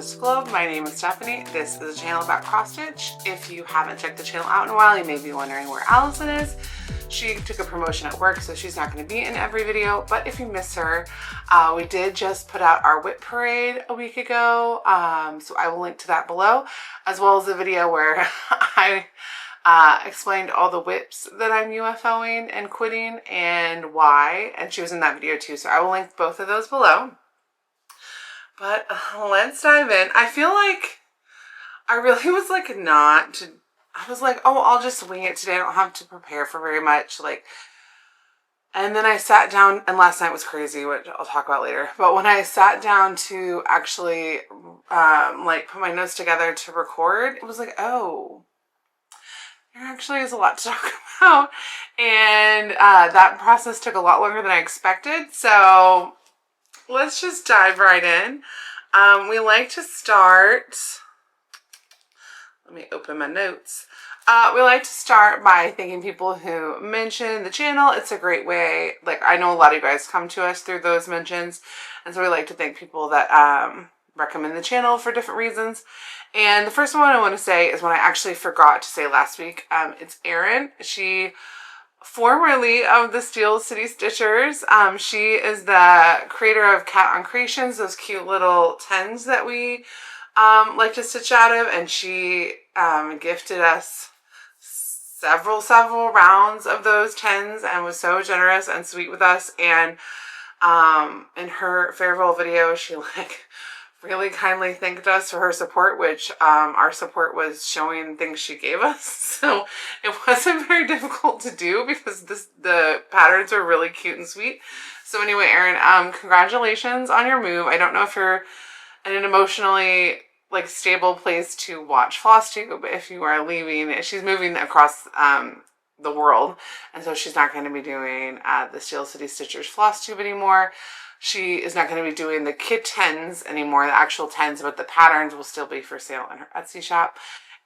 Stitch Globe. My name is Stephanie. This is a channel about cross stitch. If you haven't checked the channel out in a while, you may be wondering where Allison is. She took a promotion at work, so she's not going to be in every video, but if you miss her, we did just put out our whip parade a week ago, so I will link to that below, as well as a video where I explained all the whips that I'm UFOing and quitting and why, and she was in that video too, so I will link both of those below. But let's dive in. I feel like I really was like I was like, oh, I'll just wing it today. I don't have to prepare for very much. And then I sat down, and last night was crazy, which I'll talk about later. But when I sat down to actually put my notes together to record, it was like, oh, there actually is a lot to talk about. And that process took a lot longer than I expected. So let's just dive right in. We like to start, let me open my notes. We like to start by thanking people who mention the channel. It's a great way, I know a lot of you guys come to us through those mentions, and so we like to thank people that recommend the channel for different reasons. And the first one I want to say is one I actually forgot to say last week. It's Erin. She formerly of the Steel City Stitchers. She is the creator of Cat on Creations, those cute little tens that we like to stitch out of, and she gifted us several rounds of those tens and was so generous and sweet with us. And in her farewell video, she really kindly thanked us for her support, which our support was showing things she gave us. So it wasn't very difficult to do because the patterns are really cute and sweet. So anyway, Erin, congratulations on your move. I don't know if you're in an emotionally stable place to watch Flosstube, but if you are leaving, she's moving across the world, and so she's not going to be doing the Steel City Stitchers Flosstube anymore. She is not going to be doing the kit tens anymore, the actual tens, but the patterns will still be for sale in her Etsy shop.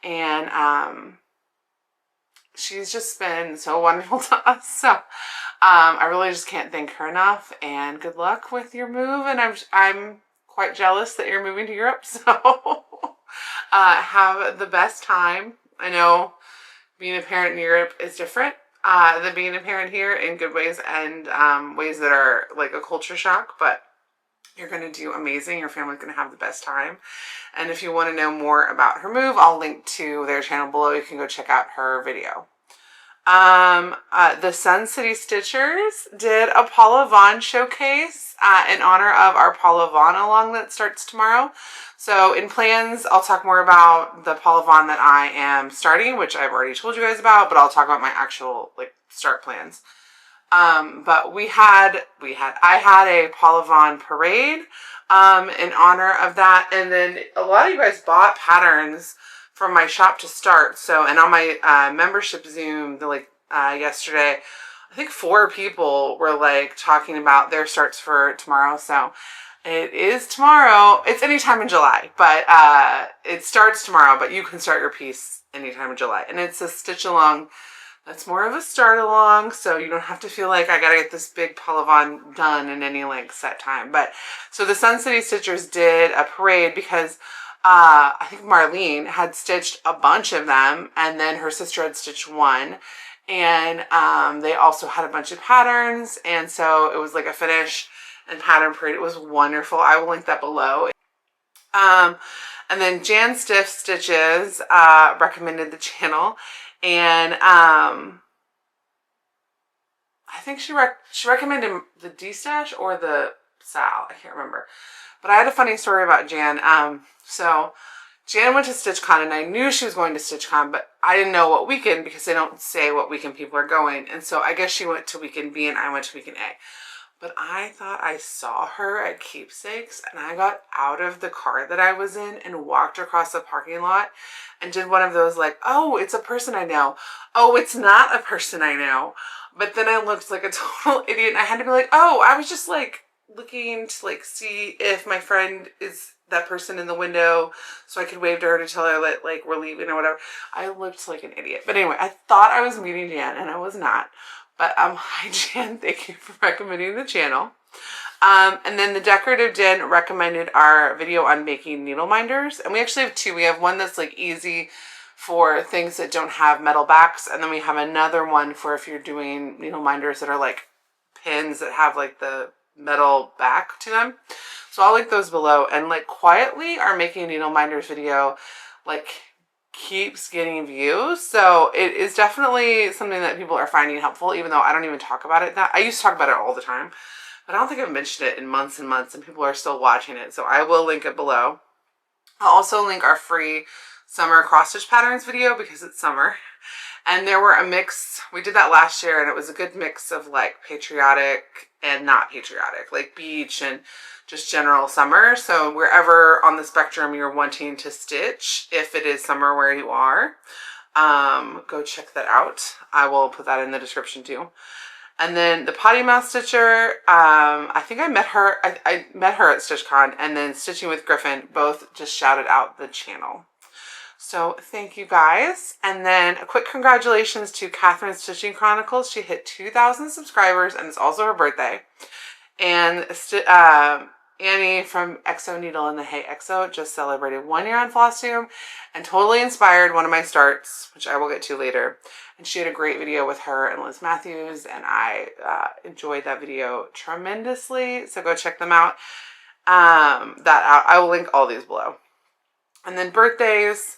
And she's just been so wonderful to us. So I really just can't thank her enough. And good luck with your move. And I'm quite jealous that you're moving to Europe. So have the best time. I know being a parent in Europe is different than being a parent here, in good ways and ways that are like a culture shock, but you're going to do amazing. Your family's going to have the best time. And if you want to know more about her move, I'll link to their channel below. You can go check out her video. The Sun City Stitchers did a Paula Vaughan showcase in honor of our Paula Vaughan along that starts tomorrow. So in plans, I'll talk more about the Paula Vaughan that I am starting, which I've already told you guys about, but I'll talk about my actual start plans. But I had a Paula Vaughan parade in honor of that, and then a lot of you guys bought patterns from my shop to start. So, and on my membership Zoom yesterday, I think 4 people were talking about their starts for tomorrow. So it is tomorrow. It's anytime in July, but it starts tomorrow, but you can start your piece anytime in July. And it's a stitch along that's more of a start along, so you don't have to feel like I gotta get this big Paula Vaughan done in any set time. But so the Sun City Stitchers did a parade because I think Marlene had stitched a bunch of them, and then her sister had stitched one, and they also had a bunch of patterns, and so it was a finish and pattern parade. It was wonderful. I will link that below. And then Jan Stiff Stitches recommended the channel, and I think she recommended the D-Stash or the Sal. I can't remember. But I had a funny story about Jan. So Jan went to StitchCon, and I knew she was going to StitchCon, but I didn't know what weekend because they don't say what weekend people are going. And so I guess she went to weekend B and I went to weekend A. But I thought I saw her at Keepsakes, and I got out of the car that I was in and walked across the parking lot and did one of those oh, it's a person I know. Oh, it's not a person I know. But then I looked like a total idiot, and I had to be oh, I was just looking to see if my friend is that person in the window so I could wave to her to tell her that we're leaving or whatever. I looked like an idiot. But anyway, I thought I was meeting Jan, and I was not. But hi Jan, thank you for recommending the channel. And then the Decorative Den recommended our video on making needle minders. And we actually have two. We have one that's like easy for things that don't have metal backs. And then we have another one for if you're doing needle minders that are like pins that have like the metal back to them. So I'll link those below. And like quietly our making needle minders video like keeps getting views. So it is definitely something that people are finding helpful, even though I don't even talk about it. I used to talk about it all the time. But I don't think I've mentioned it in months and months, and people are still watching it. So I will link it below. I'll also link our free summer cross-stitch patterns video because it's summer. And there were a mix. We did that last year, and it was a good mix of like patriotic and not patriotic, like beach and just general summer. So wherever on the spectrum you're wanting to stitch, if it is summer where you are, go check that out. I will put that in the description too. And then the Potty Mouth Stitcher, I think I met her. I met her at StitchCon, and then Stitching with Griffin both just shouted out the channel. So thank you guys. And then a quick congratulations to Catherine's Stitching Chronicles. She hit 2,000 subscribers, and it's also her birthday. And Annie from Exo Needle and the Hey Exo just celebrated 1 year on Flosstube and totally inspired one of my starts, which I will get to later. And she had a great video with her and Liz Matthews, and I enjoyed that video tremendously. So go check them out. I will link all these below. And then birthdays.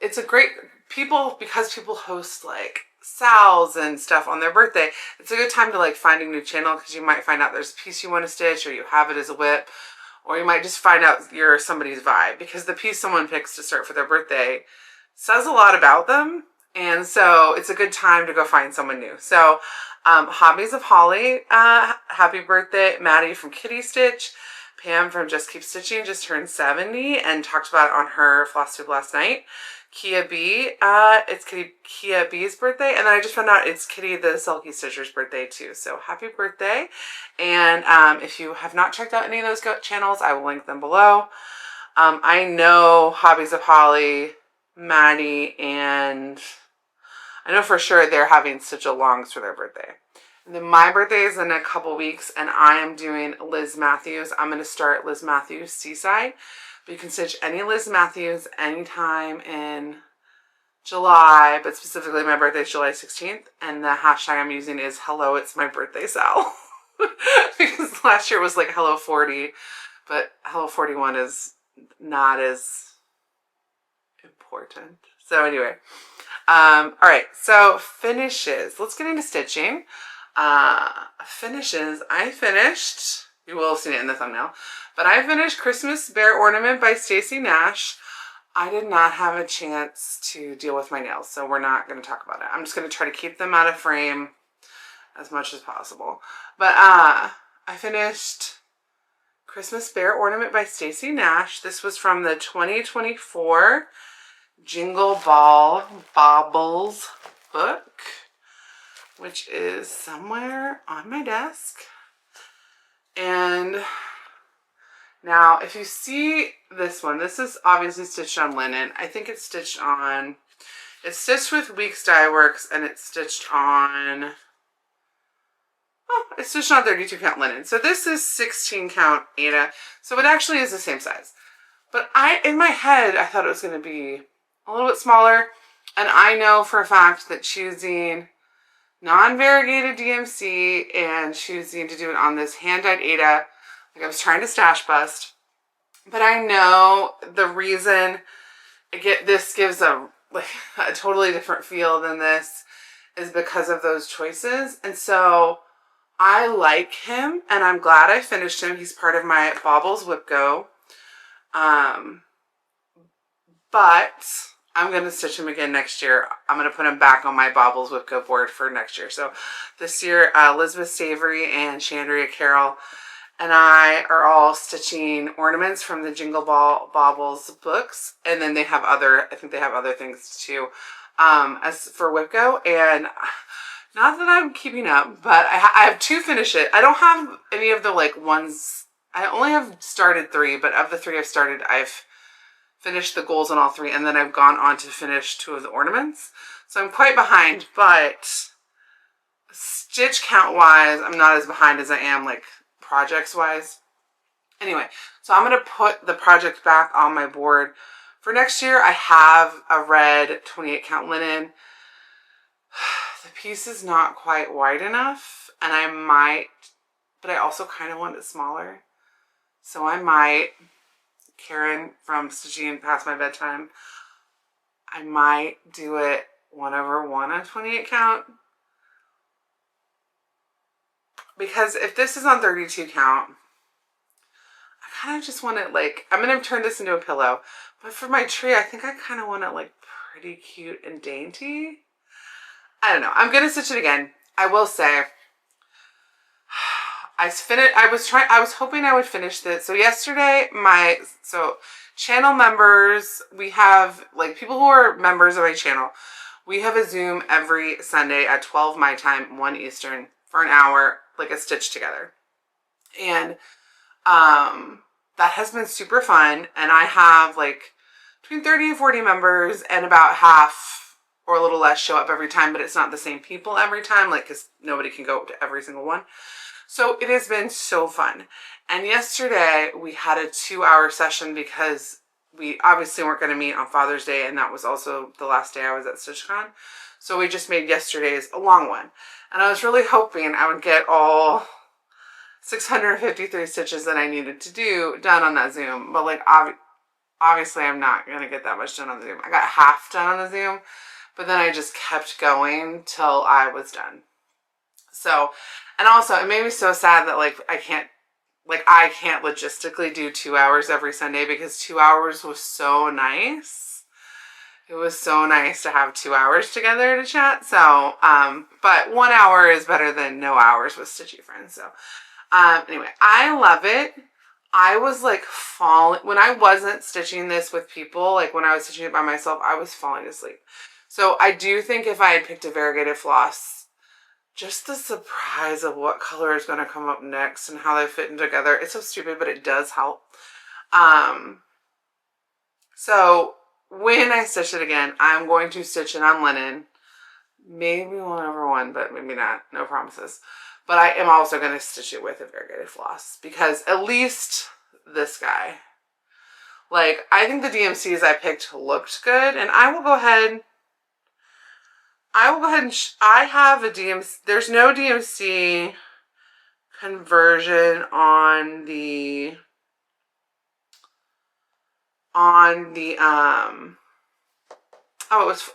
It's a great, because people host like Sal's and stuff on their birthday, it's a good time to like find a new channel, because you might find out there's a piece you want to stitch, or you have it as a whip, or you might just find out you're somebody's vibe, because the piece someone picks to start for their birthday says a lot about them. And so it's a good time to go find someone new. So Hobbies of Holly, happy birthday. Maddie from Kitty Stitch. Pam from Just Keep Stitching just turned 70 and talked about it on her Flosstube last night. Kia B, it's Kia B's birthday, and then I just found out it's Kitty the Sulky Stitcher's birthday too. So happy birthday. And if you have not checked out any of those channels, I will link them below. I know Hobbies of Holly, Maddie, and I know for sure they're having stitch-alongs for their birthday. And then my birthday is in a couple weeks, and I am doing Liz Matthews. I'm going to start Liz Matthews Seaside. But you can stitch any Liz Matthews anytime in July, but specifically my birthday is July 16th. And the hashtag I'm using is Hello, It's My Birthday Sal. Because last year was like Hello 40, but Hello 41 is not as important. So anyway, all right, so finishes. Let's get into stitching. Finishes. I finished, you will have seen it in the thumbnail, but I finished Christmas Bear Ornament by Stacy Nash. I did not have a chance to deal with my nails, so we're not going to talk about it. I'm just going to try to keep them out of frame as much as possible. But I finished Christmas Bear Ornament by Stacy Nash. This was from the 2024 Jingle Ball Baubles book, which is somewhere on my desk. And now if you see this one, this is obviously stitched on linen. I think it's stitched with Weeks Dye Works, and it's stitched on, it's stitched on 32 count linen. So this is 16 count Aida. So it actually is the same size. But in my head, I thought it was going to be a little bit smaller. And I know for a fact that choosing non-variegated DMC and choosing to do it on this hand-dyed Aida, like I was trying to stash bust, but I know the reason this gives a totally different feel than this is because of those choices. And so I like him, and I'm glad I finished him. He's part of my Baubles Whip Go, but I'm going to stitch him again next year. I'm going to put him back on my Baubles Whip Go board for next year. So this year, Elizabeth Savory and Chandria Carroll and I are all stitching ornaments from the Jingle Ball Baubles books. And then they have I think they have other things too, as for Whip Go. And not that I'm keeping up, but I have two finishes. I don't have any of the ones. I only have started 3, but of the 3 I've started, I've finished the goals on all 3, and then I've gone on to finish 2 of the ornaments. So I'm quite behind, but stitch count wise, I'm not as behind as I am like projects wise. Anyway, so I'm going to put the project back on my board. For next year, I have a red 28 count linen. The piece is not quite wide enough, and I might, but I also kind of want it smaller. So I might, Karen from Stitching Past My Bedtime, I might do it 1/1 on 28 count. Because if this is on 32 count, I kind of just want it like, I'm going to turn this into a pillow. But for my tree, I think I kind of want it like pretty cute and dainty. I don't know. I'm going to stitch it again. I will say, I was hoping I would finish this. So yesterday, channel members, we have like people who are members of my channel. We have a Zoom every Sunday at 12 my time, 1 Eastern for an hour, like a stitch together. And that has been super fun. And I have like between 30 and 40 members, and about half or a little less show up every time, but it's not the same people every time, like, because nobody can go to every single one. So it has been so fun. And yesterday we had a 2-hour session because we obviously weren't going to meet on Father's Day, and that was also the last day I was at StitchCon. So we just made yesterday's a long one. And I was really hoping I would get all 653 stitches that I needed to do done on that Zoom. But like, obviously I'm not going to get that much done on the Zoom. I got half done on the Zoom, but then I just kept going till I was done. So, and also it made me so sad that like I can't logistically do 2 hours every Sunday, because 2 hours was so nice. It was so nice to have 2 hours together to chat. So, but 1 hour is better than no hours with Stitchy Friends. So, anyway, I love it. I was like when I wasn't stitching this with people, like when I was stitching it by myself, I was falling asleep. So I do think if I had picked a variegated floss, just the surprise of what color is going to come up next and how they fit in together. It's so stupid, but it does help. So when I stitch it again, I'm going to stitch it on linen. Maybe 1/1, but maybe not. No promises. But I am also going to stitch it with a variegated floss, because at least this guy, like, I think the DMCs I picked looked good, and I will go ahead and I have a DMC. There's no DMC conversion on the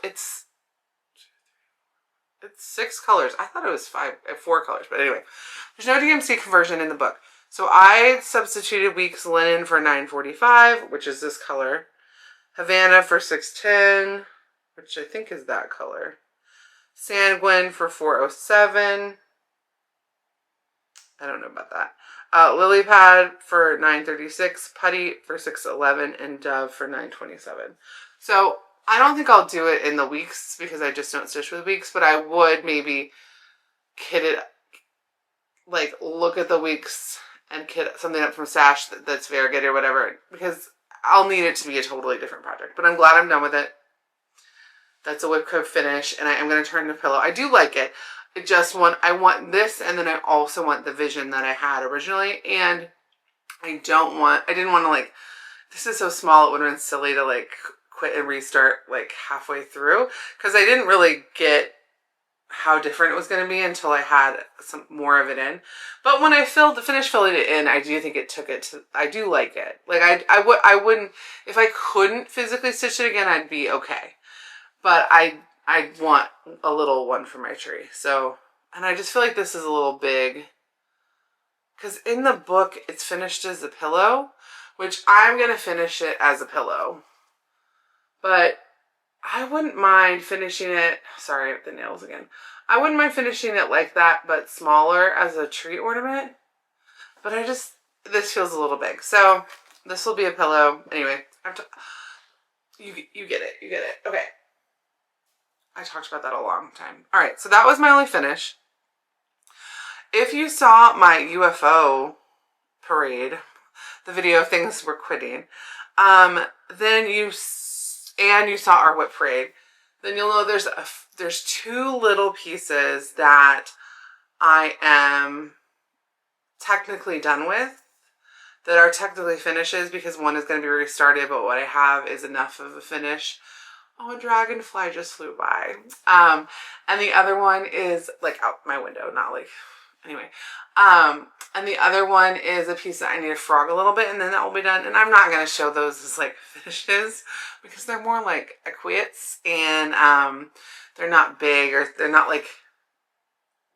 it's 6 colors. I thought it was 4 colors, but anyway, there's no DMC conversion in the book. So I substituted Weeks Linen for $9.45, which is this color. Havana for $6.10, which I think is that color. Sanguine for $4.07. I don't know about that. Lily Pad for $9.36, Putty for $6.11, and Dove for $9.27. So I don't think I'll do it in the Weeks because I just don't stitch with Weeks, but I would maybe kit it, like look at the Weeks and kit something up from Stash that's variegated or whatever, because I'll need it to be a totally different project. But I'm glad I'm done with it. That's a whip crib finish, and I am going to turn the pillow. I do like it. I want this, and then I also want the vision that I had originally, and I didn't want to like, this is so small, it would have been silly to like quit and restart like halfway through, because I didn't really get how different it was going to be until I had some more of it in. But when I finished filling it in, I do think it took it to, I do like it. Like I wouldn't, if I couldn't physically stitch it again, I'd be okay. But I want a little one for my tree. So, and I just feel like this is a little big, because in the book it's finished as a pillow, which I'm going to finish it as a pillow. But I wouldn't mind finishing it, sorry, the nails again. I wouldn't mind finishing it like that, but smaller as a tree ornament. But this feels a little big. So this will be a pillow. Anyway, you get it. You get it. Okay. I talked about that a long time. All right, so that was my only finish. If you saw my UFO parade, the video of things we're quitting, then you saw our whip parade, then you'll know there's 2 little pieces that I am technically done with, that are technically finishes, because one is going to be restarted, but what I have is enough of a finish. Oh, a dragonfly just flew by. And the other one is like out my window, not like, anyway. And the other one is a piece that I need to frog a little bit, and then that will be done. And I'm not going to show those as like finishes, because they're more like acquits, and they're not big, or they're not like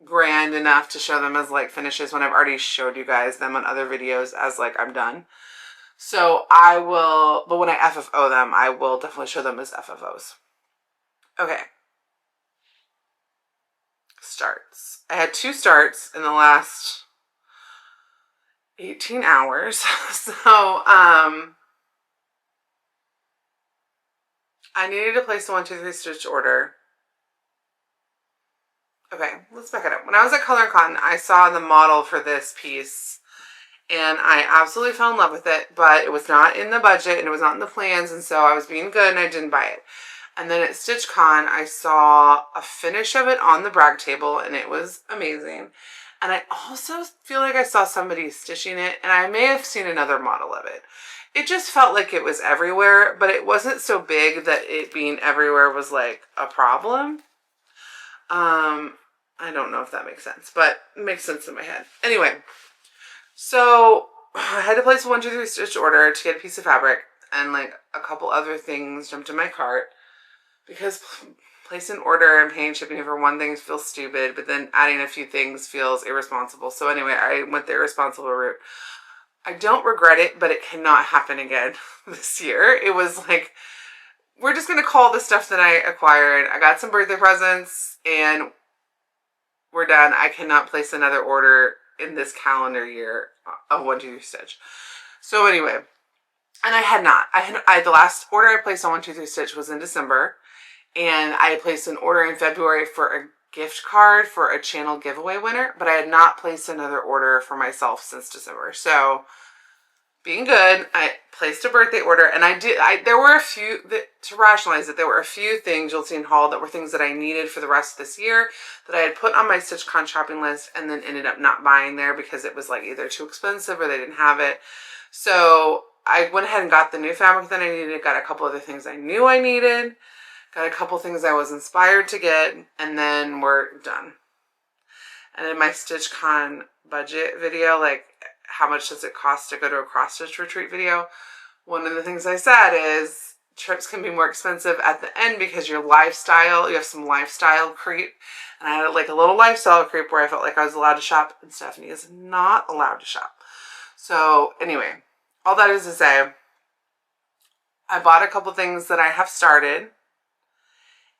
grand enough to show them as like finishes when I've already showed you guys them on other videos as like I'm done. So I will, but when I FFO them, I will definitely show them as FFOs. Okay. Starts. I had 2 starts in the last 18 hours. So, I needed to place a 1, 2, 3 stitch order. Okay, let's back it up. When I was at Color and Cotton, I saw the model for this piece, and I absolutely fell in love with it, but it was not in the budget, and it was not in the plans, and so I was being good, and I didn't buy it. And then at StitchCon, I saw a finish of it on the brag table, and it was amazing. And I also feel like I saw somebody stitching it, and I may have seen another model of it. It just felt like it was everywhere, but it wasn't so big that it being everywhere was like a problem. I don't know if that makes sense, but it makes sense in my head. Anyway, so I had to place a 1, 2, 3 stitch order to get a piece of fabric, and like a couple other things jumped in my cart, because placing an order and paying shipping for one thing feels stupid, but then adding a few things feels irresponsible. So anyway, I went the irresponsible route. I don't regret it, but it cannot happen again this year. It was like, we're just going to call the stuff that I acquired. I got some birthday presents, and we're done. I cannot place another order in this calendar year of 1, 2, 3 stitch. So anyway, and I had not. The last order I placed on 1, 2, 3 stitch was in December, and I had placed an order in February for a gift card for a channel giveaway winner, but I had not placed another order for myself since December. So being good, I placed a birthday order, and there were a few, to rationalize it, there were a few things you'll see in haul that were things that I needed for the rest of this year that I had put on my StitchCon shopping list, and then ended up not buying there because it was like either too expensive or they didn't have it. So I went ahead and got the new fabric that I needed, got a couple other things I knew I needed, got a couple things I was inspired to get, and then we're done. And in my StitchCon budget video, like how much does it cost to go to a cross stitch retreat video, one of the things I said is trips can be more expensive at the end because you have some lifestyle creep. And I had like a little lifestyle creep where I felt like I was allowed to shop, and Stephanie is not allowed to shop. So anyway, all that is to say, I bought a couple things that I have started,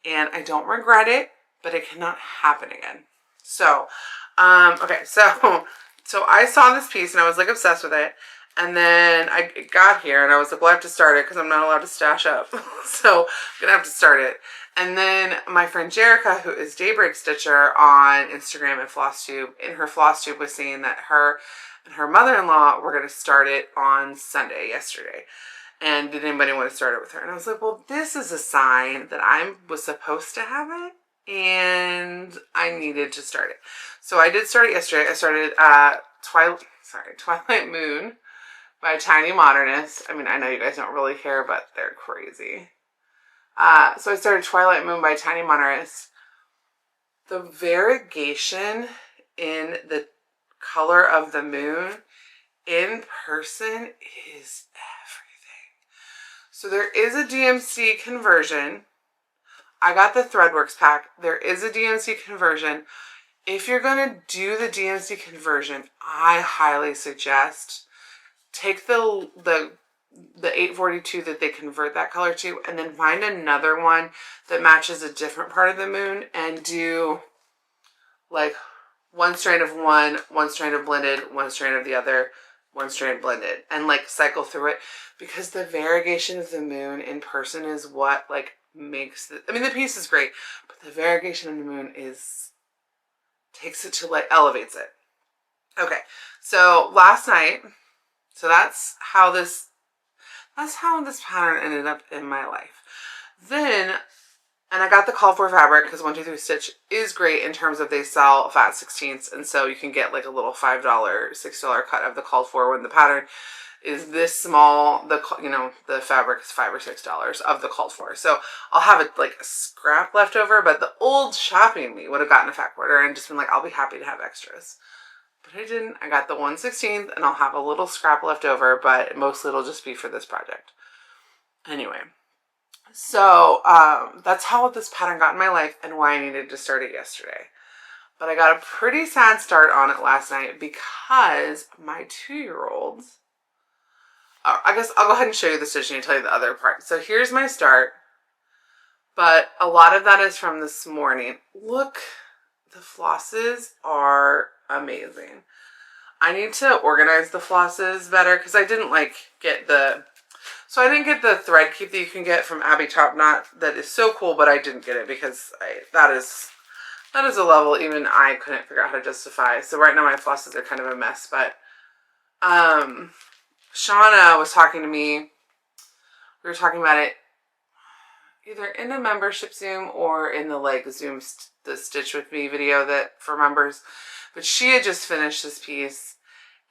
and I don't regret it, but it cannot happen again. So, okay, so I saw this piece and I was like obsessed with it. And then I got here and I was like, well, I have to start it because I'm not allowed to stash up. So I'm going to have to start it. And then my friend Jerica, who is Daybreak Stitcher on Instagram and Flosstube, in her Flosstube was saying that her and her mother-in-law were going to start it on Sunday, yesterday. And did anybody want to start it with her? And I was like, well, this is a sign that I was supposed to have it, and I needed to start it. So I did start it yesterday. I started Twilight Moon by Tiny Modernist. I mean, I know you guys don't really care, but they're crazy. So I started Twilight Moon by Tiny Modernist. The variegation in the color of the moon in person is everything. So there is a DMC conversion. I got the Threadworks pack. There is a DMC conversion. If you're going to do the DMC conversion, I highly suggest take the 842 that they convert that color to, and then find another one that matches a different part of the moon and do like one strand of one strand of blended, one strand of the other, one strand blended, and like cycle through it, because the variegation of the moon in person is what like makes the, I mean, the piece is great, but the variegation of the moon takes it to like elevates it. Okay, so last night, so that's how this pattern ended up in my life. Then And I got the called for fabric because 123 Stitch is great in terms of they sell fat 16ths. And so you can get like a little $5, $6 cut of the called for when the pattern is this small. The fabric is $5 or $6 of the called for. So I'll have it like a scrap left over, but the old shopping me would have gotten a fat quarter and just been like, I'll be happy to have extras. But I didn't. I got the 1/16 and I'll have a little scrap left over, but mostly it'll just be for this project. Anyway. So that's how this pattern got in my life and why I needed to start it yesterday. But I got a pretty sad start on it last night because my 2-year-old, I guess I'll go ahead and show you the stitching and tell you the other part. So here's my start, but a lot of that is from this morning. Look, the flosses are amazing. I need to organize the flosses better because I didn't get the... So I didn't get the thread keep that you can get from Abby Top Knot. That is so cool, but I didn't get it because that is a level even I couldn't figure out how to justify. So right now my flosses are kind of a mess, but Shauna was talking to me. We were talking about it either in a membership Zoom or in the Zoom the Stitch With Me video that for members. But she had just finished this piece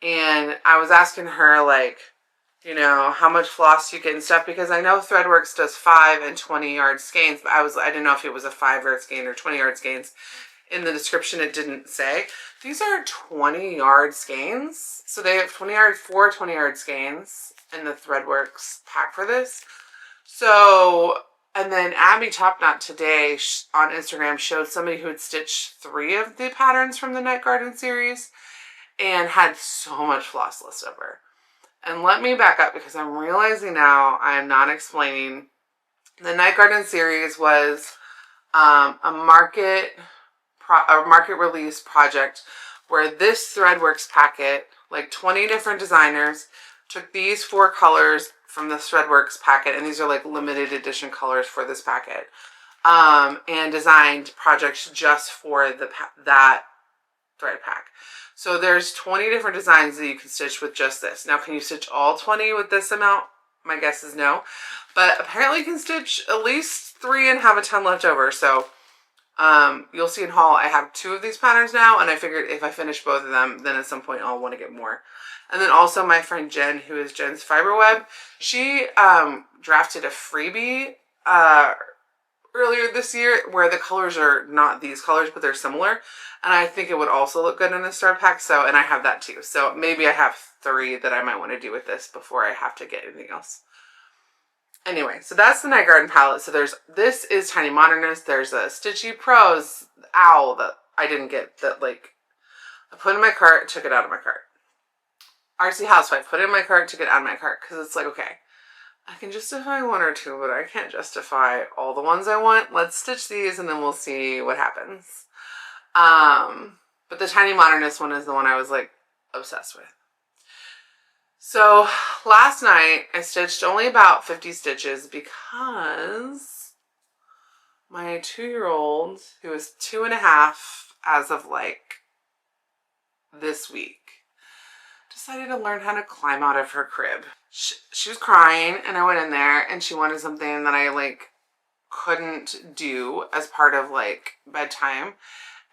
and I was asking her how much floss you get and stuff, because I know Threadworks does 5 and 20 yard skeins, but I didn't know if it was a 5 yard skein or 20 yard skeins. In the description it didn't say. These are 20 yard skeins. So they have 4 20 yard skeins in the Threadworks pack for this. So, and then Abby Top Knot today on Instagram showed somebody who had stitched 3 of the patterns from the Night Garden series and had so much floss left over. And let me back up because I'm realizing now I am not explaining. The Night Garden series was a market release project where this Threadworks packet, 20 different designers, took these 4 colors from the Threadworks packet, and these are limited edition colors for this packet, and designed projects just for that thread pack. So there's 20 different designs that you can stitch with just this. Now, can you stitch all 20 with this amount? My guess is no. But apparently you can stitch at least 3 and have a ton left over. So you'll see in haul, I have 2 of these patterns now. And I figured if I finish both of them, then at some point I'll want to get more. And then also my friend Jen, who is Jen's Fiberweb, she drafted a freebie earlier this year where the colors are not these colors, but they're similar. And I think it would also look good in the start pack. So, and I have that too. So maybe I have 3 that I might want to do with this before I have to get anything else. Anyway, so that's the Night Garden palette. So this is Tiny Modernist. There's a Stitchy Pros owl that I didn't get that I put in my cart, took it out of my cart. Artsy Housewife, put it in my cart, took it out of my cart. Because it's okay, I can justify 1 or 2, but I can't justify all the ones I want. Let's stitch these and then we'll see what happens. But the Tiny Modernist one is the one I was obsessed with. So last night I stitched only about 50 stitches because my 2-year-old, who is 2.5 as of this week, decided to learn how to climb out of her crib. She was crying and I went in there and she wanted something that I couldn't do as part of bedtime.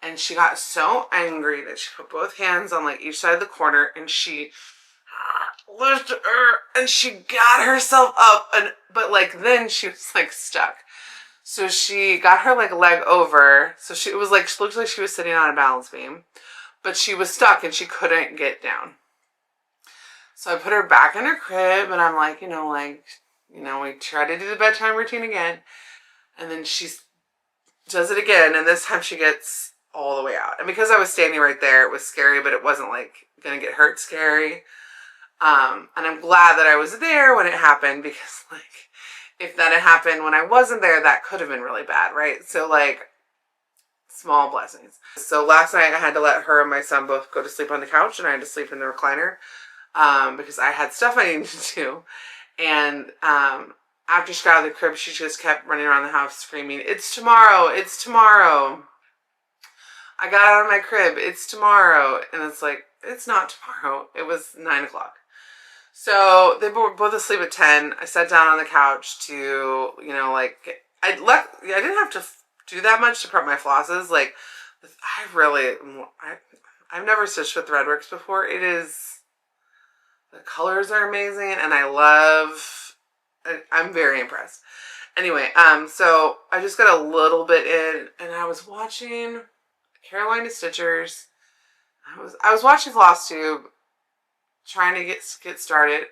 And she got so angry that she put both hands on each side of the corner and she lifted her and she got herself up, but then she was stuck. So she got her leg over. So she looked like she was sitting on a balance beam, but she was stuck and she couldn't get down. So I put her back in her crib and I'm we try to do the bedtime routine again. And then she does it again. And this time she gets all the way out. And because I was standing right there, it was scary, but it wasn't gonna get hurt scary. And I'm glad that I was there when it happened because if that had happened when I wasn't there, that could have been really bad, right? So small blessings. So last night I had to let her and my son both go to sleep on the couch and I had to sleep in the recliner. Because I had stuff I needed to do. And after she got out of the crib, she just kept running around the house screaming, "It's tomorrow, it's tomorrow. I got out of my crib, it's tomorrow." And it's it's not tomorrow. It was 9 o'clock. So they were both asleep at 10. I sat down on the couch to, didn't have to do that much to prep my flosses. Like, I've never stitched with Threadworks before. The colors are amazing, and I'm very impressed. Anyway, so I just got a little bit in, and I was watching Carolina Stitchers. I was watching Flosstube, trying to get started.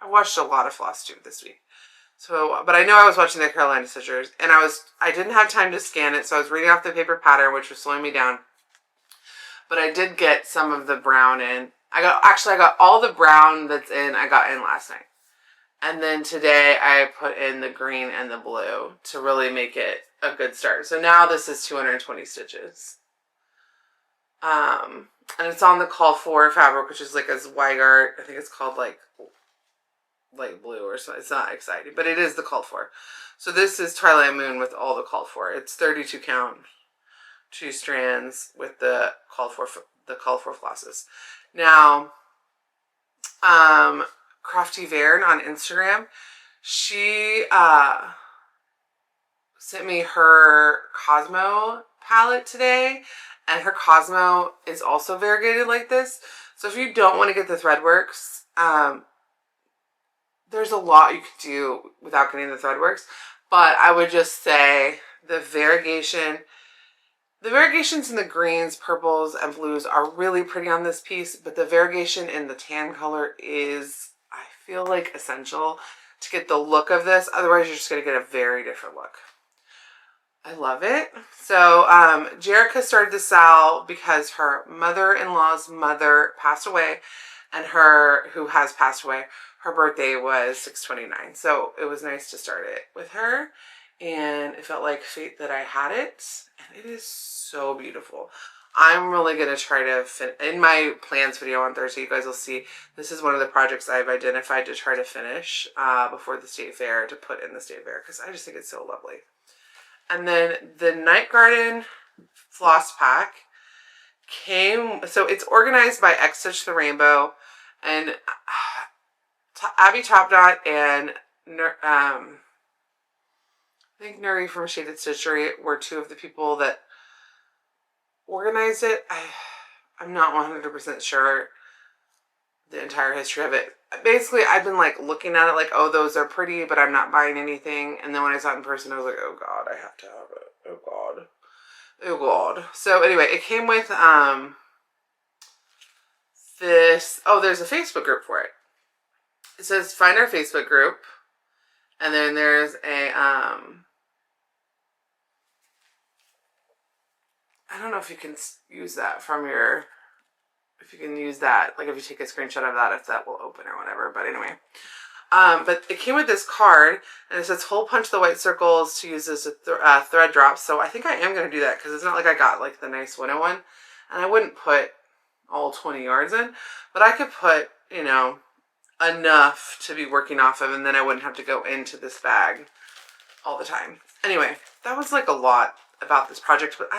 I watched a lot of Flosstube this week. So, but I know I was watching the Carolina Stitchers, and I didn't have time to scan it, so I was reading off the paper pattern, which was slowing me down. But I did get some of the brown in. I got all the brown that's in, I got in last night. And then today I put in the green and the blue to really make it a good start. So now this is 220 stitches. And it's on the call for fabric, which is like a Zweigart. I think it's called like light blue or something. It's not exciting, but it is the called for. So this is Twilight Moon with all the called for. It's 32 count, 2 strands with the called for flosses. Now, Crafty Vern on Instagram, she sent me her Cosmo palette today, and her Cosmo is also variegated like this. So if you don't want to get the Threadworks, there's a lot you could do without getting the Threadworks, but I would just say the variegations in the greens, purples, and blues are really pretty on this piece, but the variegation in the tan color is, I feel like, essential to get the look of this. Otherwise, you're just going to get a very different look. I love it. So, Jerica started the sal because her mother-in-law's mother passed away, and who has passed away, her birthday was 6/29. So it was nice to start it with her, and it felt like fate that I had it, and it is so beautiful. I'm really going to try to in my plans video on Thursday, you guys will see this is one of the projects I've identified to try to finish before the state fair, to put in the state fair, because I just think it's so lovely. And then the Night Garden floss pack came, so it's organized by X Stitch the Rainbow, and Abby Topknot and I think Nuri from Shaded Stitchery were 2 of the people that organized it. I'm not 100% sure the entire history of it. Basically, I've been like looking at it like, oh, those are pretty, but I'm not buying anything. And then when I saw it in person, I was like, oh God, I have to have it. Oh God. Oh God. So anyway, it came with there's a Facebook group for it. It says find our Facebook group, and then there's a I don't know if you can use that from your, if you can use that, like if you take a screenshot of that, if that will open or whatever. But anyway, but it came with this card, and it says hole punch the white circles to use as a thread drop. So I think I am going to do that, because it's not like I got like the nice winnow one, and I wouldn't put all 20 yards in, but I could put, you know, enough to be working off of, and then I wouldn't have to go into this bag all the time. Anyway, that was like a lot about this project, but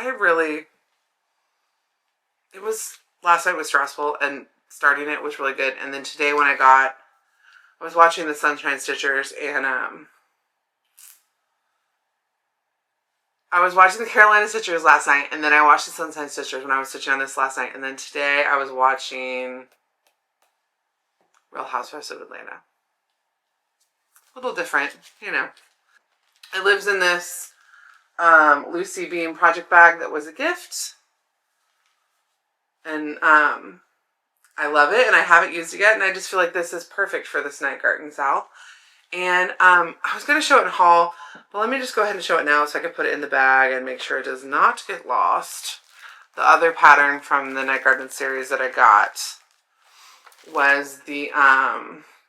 last night was stressful, and starting it was really good. And then today when I was watching the Sunshine Stitchers, and I was watching the Carolina Stitchers last night, and then I watched the Sunshine Stitchers when I was stitching on this last night, and then today I was watching Real Housewives of Atlanta. A little different, you know. It lives in this Lucy Beam project bag that was a gift. And I love it, and I haven't used it yet, and I just feel like this is perfect for this Night Garden Sal. And I was going to show it in haul, but let me just go ahead and show it now so I can put it in the bag and make sure it does not get lost. The other pattern from the Night Garden series that I got was the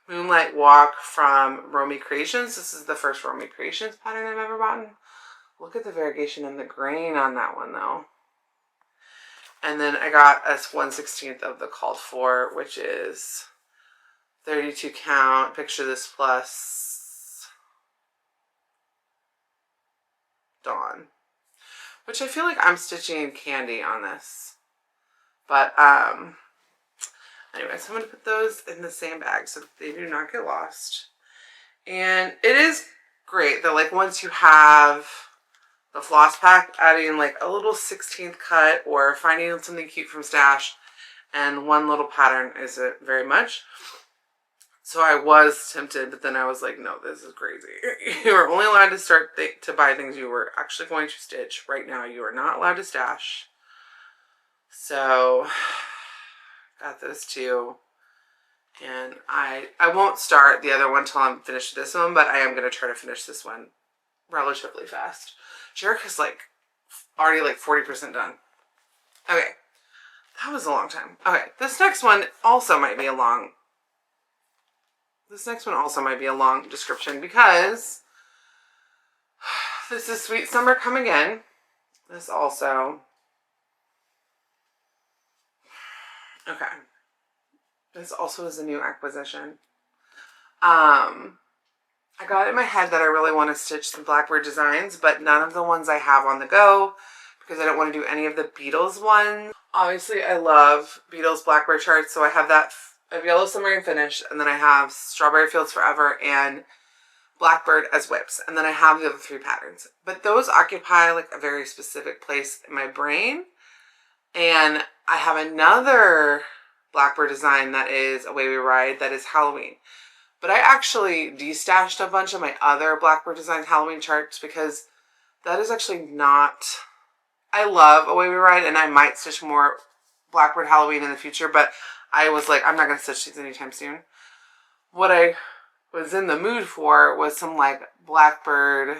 Moonlight Walk from Romy Creations. This is the first Romy Creations pattern I've ever bought. Look at the variegation in the grain on that one, though. And then I got a 1/16 of the called for, which is 32 count. Picture this plus Dawn, which I feel like I'm stitching candy on this. But anyway, so I'm going to put those in the same bag so that they do not get lost. And it is great. They're like, once you have the floss pack, adding like a little 16th cut or finding something cute from Stash and one little pattern isn't very much. So I was tempted, but then I was like, no, this is crazy. You are only allowed to start to buy things you were actually going to stitch. Right now, you are not allowed to stash. So, got those two. And I won't start the other one till I'm finished with this one, but I am going to try to finish this one relatively fast. Jerica's like already like 40% done. Okay. That was a long time. Okay. This next one also might be a long description because this is Sweet Summer Come Again. This also. Okay. This also is a new acquisition. I got it in my head that I really want to stitch some Blackbird designs, but none of the ones I have on the go because I don't want to do any of the Beetles ones. Obviously, I love Beetles Blackbird charts, so I have that. I have Yellow Submarine finished, and then I have Strawberry Fields Forever and Blackbird as whips, and then I have the other 3 patterns. But those occupy like a very specific place in my brain, and I have another Blackbird design that is Away We Ride that is Halloween. But I actually destashed a bunch of my other Blackbird design Halloween charts because that is actually not... I love Away We Ride, and I might stitch more Blackbird Halloween in the future, but I was like, I'm not going to stitch these anytime soon. What I was in the mood for was some like Blackbird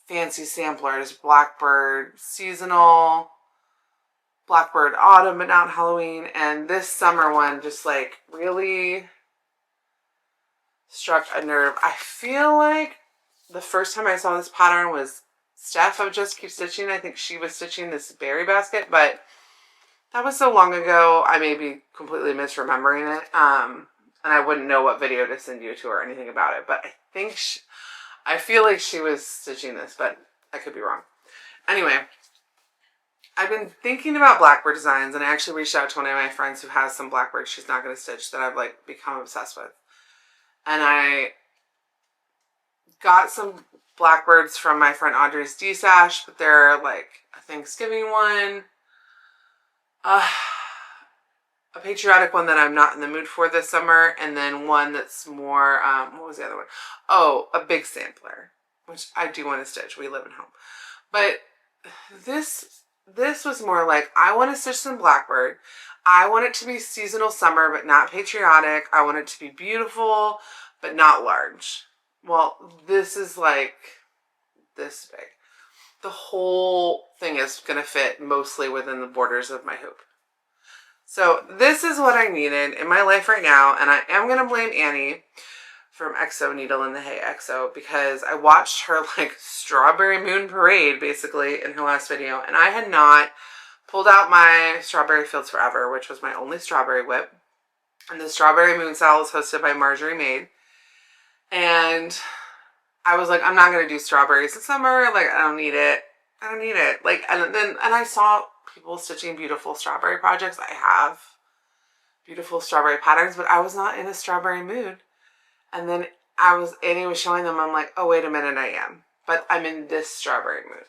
fancy samplers, Blackbird seasonal, Blackbird autumn but not Halloween, and this summer one just like really struck a nerve. I feel like the first time I saw this pattern was Steph of Just Keep Stitching. I think she was stitching this berry basket, but that was so long ago, I may be completely misremembering it, and I wouldn't know what video to send you to or anything about it, but I think I feel like she was stitching this, but I could be wrong. Anyway, I've been thinking about Blackbird designs, and I actually reached out to one of my friends who has some Blackbird she's not going to stitch that I've like become obsessed with. And I got some Blackbirds from my friend Audrey's D-Sash, but they're like a Thanksgiving one, a patriotic one that I'm not in the mood for this summer, and then one that's more, what was the other one? Oh, a big sampler, which I do want to stitch. We live at home. But this was more like, I want to stitch some Blackbird. I want it to be seasonal summer, but not patriotic. I want it to be beautiful, but not large. Well, this is like this big. The whole thing is going to fit mostly within the borders of my hoop. So this is what I needed in my life right now, and I am going to blame Annie from EXO, Needle in the Hay EXO, because I watched her like Strawberry Moon Parade basically in her last video, and I had not pulled out my Strawberry Fields Forever, which was my only strawberry whip. And the Strawberry Moon Sal is hosted by Marjorie Maid. And I was like, I'm not going to do strawberries in summer. Like, I don't need it. I don't need it. Like, and I saw people stitching beautiful strawberry projects. I have beautiful strawberry patterns, but I was not in a strawberry mood. And then Annie was showing them. I'm like, oh, wait a minute, I am. But I'm in this strawberry mood.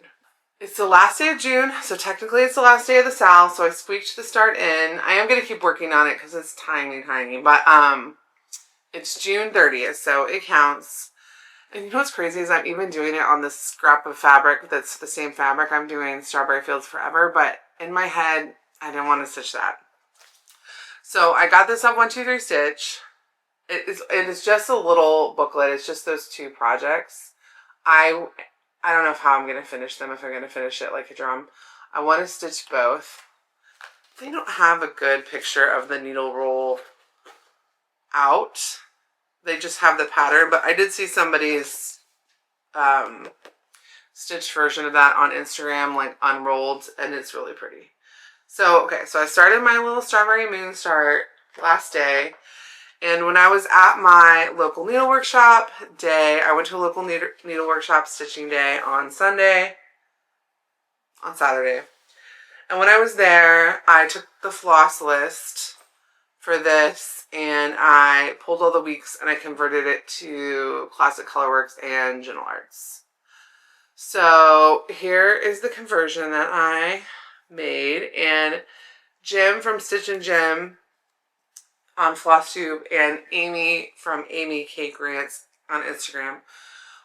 It's the last day of June, so technically it's the last day of the Sal, so I squeaked the start in. I am going to keep working on it because it's tiny, but it's June 30th, so it counts. And you know what's crazy is I'm even doing it on this scrap of fabric that's the same fabric I'm doing Strawberry Fields Forever, but in my head, I didn't want to stitch that. So I got this up 1, 2, 3 stitch. It is just a little booklet. It's just those 2 projects. I don't know how I'm going to finish them, if I'm going to finish it like a drum. I want to stitch both. They don't have a good picture of the needle roll out. They just have the pattern, but I did see somebody's stitched version of that on Instagram, like unrolled, and it's really pretty. So, okay, so I started my little Strawberry Moon start last day. And when I was at my local needle workshop day, I went to a local needle workshop stitching day on Saturday. And when I was there, I took the floss list for this, and I pulled all the weeks and I converted it to Classic Colorworks and Gentle Arts. So here is the conversion that I made, and Jim from Stitch and Jim on Flosstube and Amy from Amy K Grants on Instagram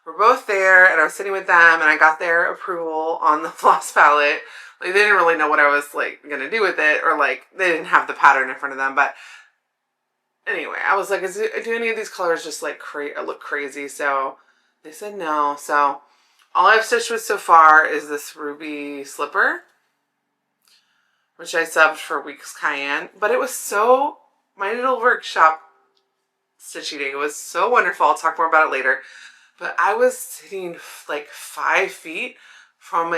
were both there, and I was sitting with them, and I got their approval on the floss palette. Like, they didn't really know what I was like gonna do with it, or like they didn't have the pattern in front of them. But anyway, I was like, do any of these colors just like look crazy? So they said no. So all I've stitched with so far is this ruby slipper, which I subbed for Weeks Cayenne. But it was so, my little workshop stitchy day was so wonderful. I'll talk more about it later. But I was sitting like 5 feet from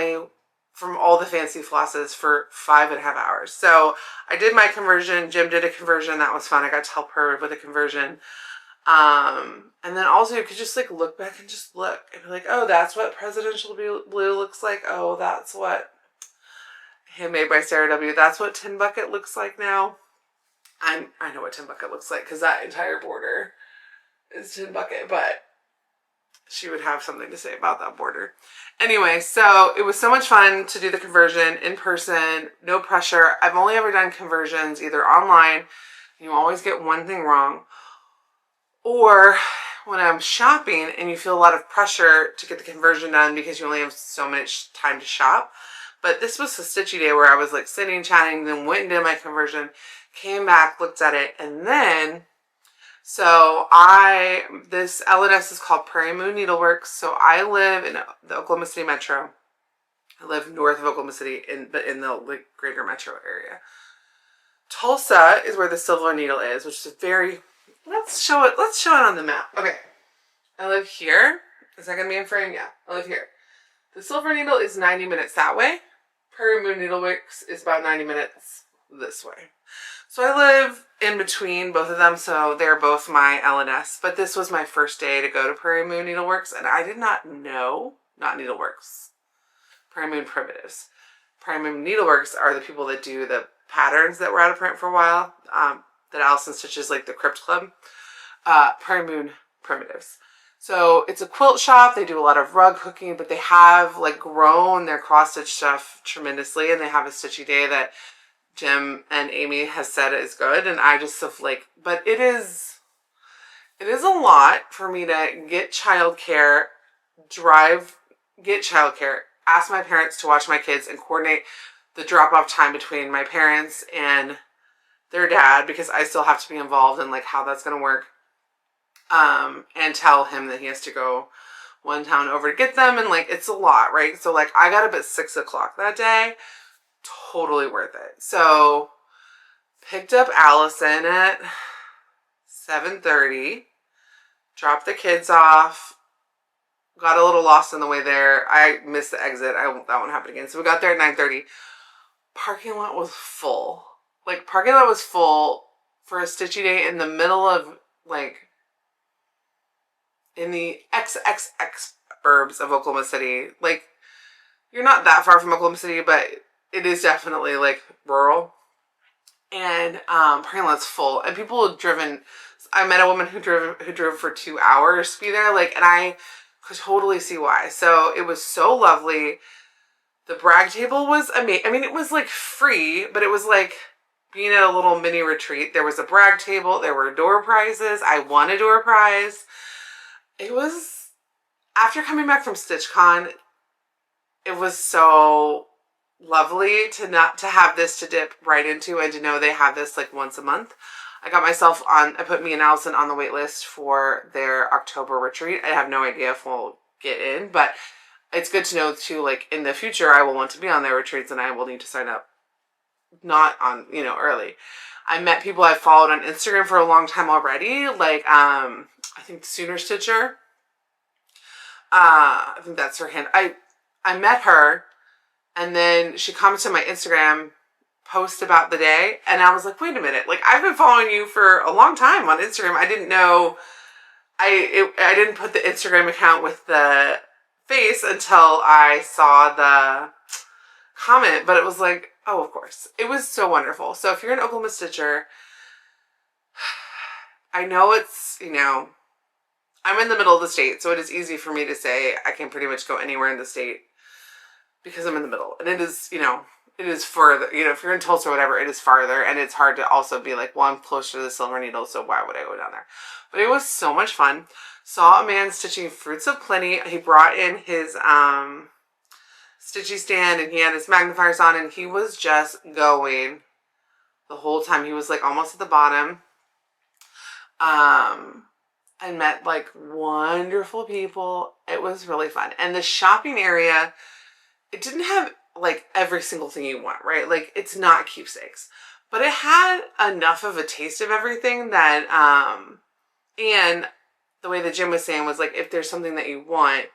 all the fancy flosses for 5.5 hours. So I did my conversion. Jim did a conversion. That was fun. I got to help her with a conversion. And then also you could just like look back and just look and be like, oh, that's what Presidential Blue looks like. Oh, that's what Handmade by Sarah W. That's what Tin Bucket looks like now. I know what Tin Bucket looks like because that entire border is Tin Bucket, but she would have something to say about that border. Anyway, so it was so much fun to do the conversion in person, no pressure. I've only ever done conversions either online, you always get one thing wrong, or when I'm shopping and you feel a lot of pressure to get the conversion done because you only have so much time to shop. But this was a stitchy day where I was like sitting, chatting, then went and did my conversion, came back, looked at it, and then so this LNS is called Prairie Moon Needleworks. So I live in the Oklahoma City metro. I live north of Oklahoma City but in the like greater metro area. Tulsa is where the Silver Needle is, which is let's show it on the map. Okay. I live here. Is that gonna be in frame? Yeah, I live here. The Silver Needle is 90 minutes that way. Prairie Moon Needleworks is about 90 minutes this way. So I live in between both of them, so they're both my LNS. But this was my first day to go to Prairie Moon Needleworks, and I did not know, not Needleworks, Prairie Moon Primitives. Prairie Moon Needleworks are the people that do the patterns that were out of print for a while, that Allison stitches, like the Crypt Club. Prairie Moon Primitives. So it's a quilt shop. They do a lot of rug hooking, but they have like grown their cross stitch stuff tremendously, and they have a stitchy day that Jim and Amy has said is good, and I just have like, but it is a lot for me to get childcare, ask my parents to watch my kids, and coordinate the drop-off time between my parents and their dad, because I still have to be involved in like how that's going to work, and tell him that he has to go one town over to get them, and like it's a lot, right? So like I got up at 6 o'clock that day. Totally worth it. So picked up Allison at 7:30, dropped the kids off, got a little lost on the way there. I missed the exit. That won't happen again. So we got there at 9:30. Parking lot was full. Like, parking lot was full for a stitchy day in the middle of like in the XXX burbs of Oklahoma City. Like, you're not that far from Oklahoma City, but it is definitely like rural, and parking lot's full, and people have driven. I met a woman who drove for 2 hours to be there, like, and I could totally see why. So it was so lovely. The brag table was amazing. I mean, it was like free, but it was like being at a little mini retreat. There was a brag table. There were door prizes. I won a door prize. It was, after coming back from StitchCon, it was so lovely to have this to dip right into, and to know they have this like once a month. I put me and Allison on the wait list for their October retreat. I have no idea if we'll get in, but it's good to know too, like in the future I will want to be on their retreats, and I will need to sign up not on, early. I met people I've followed on Instagram for a long time already, like I think Sooner Stitcher. I think that's her hand. I met her, and then she commented my Instagram post about the day, and I was like, wait a minute, like I've been following you for a long time on Instagram. I didn't know, I didn't put the Instagram account with the face until I saw the comment, but it was like, oh, of course. It was so wonderful. So if you're an Oklahoma Stitcher, I know it's, you know, I'm in the middle of the state, so it is easy for me to say I can pretty much go anywhere in the state because I'm in the middle. And it is, you know, it is further, you know, if you're in Tulsa or whatever, it is farther. And it's hard to also be like, well, I'm closer to the Silver Needle, so why would I go down there? But it was so much fun. Saw a man stitching Fruits of Plenty. He brought in his stitchy stand and he had his magnifiers on and he was just going the whole time. He was like almost at the bottom. I met like wonderful people. It was really fun. And the shopping area, it didn't have like every single thing you want, right? Like it's not keepsakes, but it had enough of a taste of everything that, and the way the Jim was saying was like, if there's something that you want,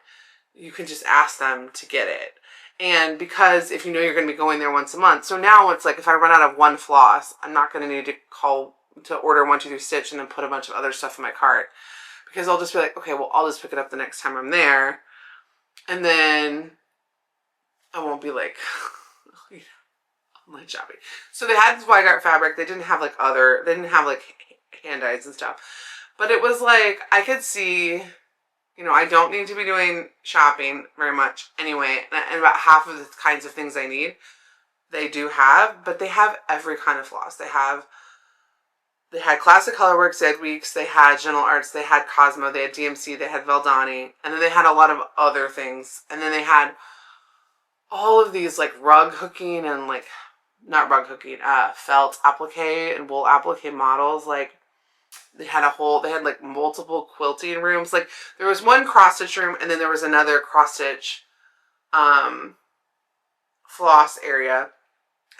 you can just ask them to get it. And because if you know you're going to be going there once a month, so now it's like if I run out of one floss, I'm not going to need to call to order 1-2-3 Stitch and then put a bunch of other stuff in my cart, because I'll just be like, okay, well, I'll just pick it up the next time I'm there, and then I won't be like online shopping. So they had this wide art fabric. They didn't have like they didn't have like hand dyes and stuff, but it was like I could see, you know, I don't need to be doing shopping very much anyway, and about half of the kinds of things I need, they do have, but they have every kind of floss. They had Classic Colorworks, they had Weeks, they had Gentle Arts, they had Cosmo, they had DMC, they had Valdani, and then they had a lot of other things. And then they had all of these like rug hooking and like, not rug hooking, felt applique and wool applique models. Like they had like multiple quilting rooms. Like there was one cross stitch room and then there was another cross stitch floss area.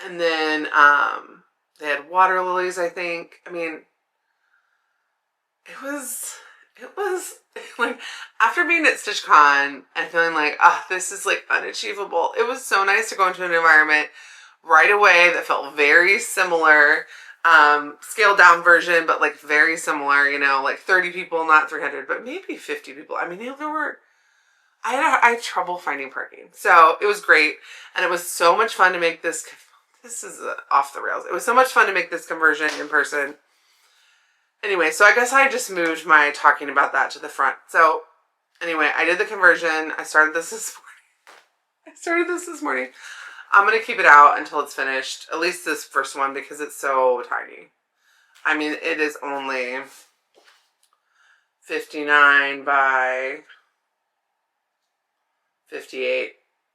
And then they had water lilies, I think. I mean, it was like, after being at StitchCon and feeling like, this is like unachievable, it was so nice to go into an environment right away that felt very similar, scaled down version, but like very similar, you know, like 30 people, not 300, but maybe 50 people. I mean, I had trouble finding parking. So it was great. And it was so much fun to make this is off the rails. It was so much fun to make this conversion in person. Anyway, so I guess I just moved my talking about that to the front. So anyway, I did the conversion. I started this this morning. I'm going to keep it out until it's finished. At least this first one, because it's so tiny. I mean, it is only 59 by 58.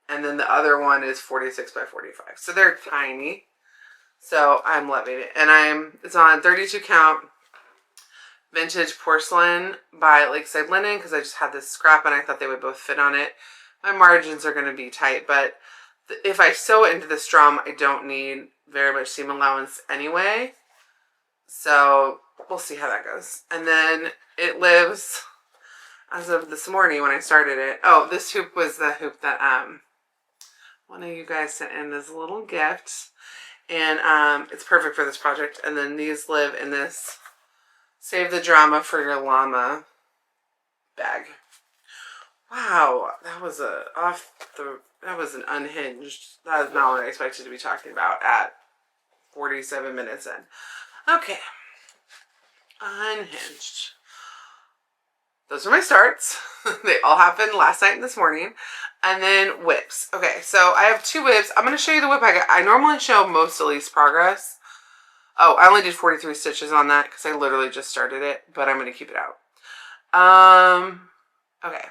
And then the other one is 46 by 45. So they're tiny. So I'm loving it. And it's on 32 count vintage porcelain by Lakeside Linen, because I just had this scrap and I thought they would both fit on it. My margins are going to be tight, but if I sew it into this drum, I don't need very much seam allowance anyway. So we'll see how that goes. And then it lives, as of this morning when I started it. Oh, this hoop was the hoop that one of you guys sent in as a little gift, and it's perfect for this project. And then these live in this Save the Drama for Your Llama bag. Wow, that was an unhinged. That is not what I expected to be talking about at 47 minutes in. Okay, unhinged. Those are my starts. They all happened last night and this morning. And then whips. Okay, so I have 2 whips. I'm going to show you the whip I got. I normally show most of Elise progress. Oh, I only did 43 stitches on that because I literally just started it, but I'm going to keep it out. Okay.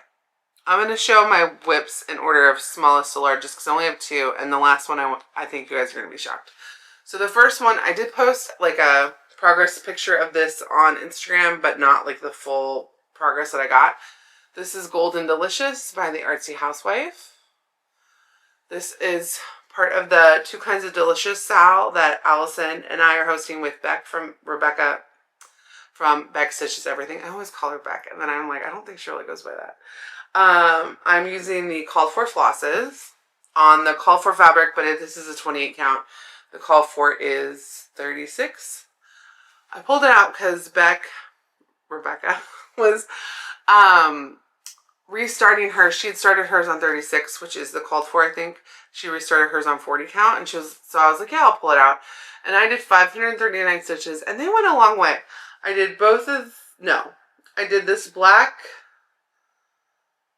I'm going to show my whips in order of smallest to largest because I only have 2, and the last one I think you guys are going to be shocked. So the first one, I did post like a progress picture of this on Instagram, but not like the full progress that I got. This is Golden Delicious by the Artsy Housewife. This is part of the 2 Kinds of Delicious Sal that Allison and I are hosting with Rebecca from Beck Stitches Everything. I always call her Beck, and then I'm like, I don't think Shirley goes by that. I'm using the called for flosses on the called for fabric, but this is a 28 count. The call for is 36. I pulled it out because Rebecca was restarting hers. She had started hers on 36, which is the called for, I think. She restarted hers on 40 count, and so I was like, yeah, I'll pull it out. And I did 539 stitches, and they went a long way. I did both of, no, I did this black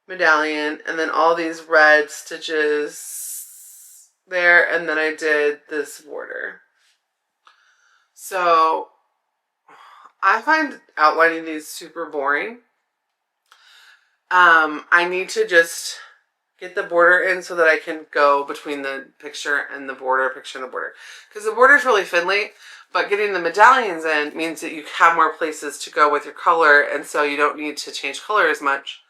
medallion and then all these red stitches there, and then I did this border. So I find outlining these super boring. I need to just get the border in so that I can go between the picture and the border, picture and the border. Because the border is really fiddly, but getting the medallions in means that you have more places to go with your color, and so you don't need to change color as much.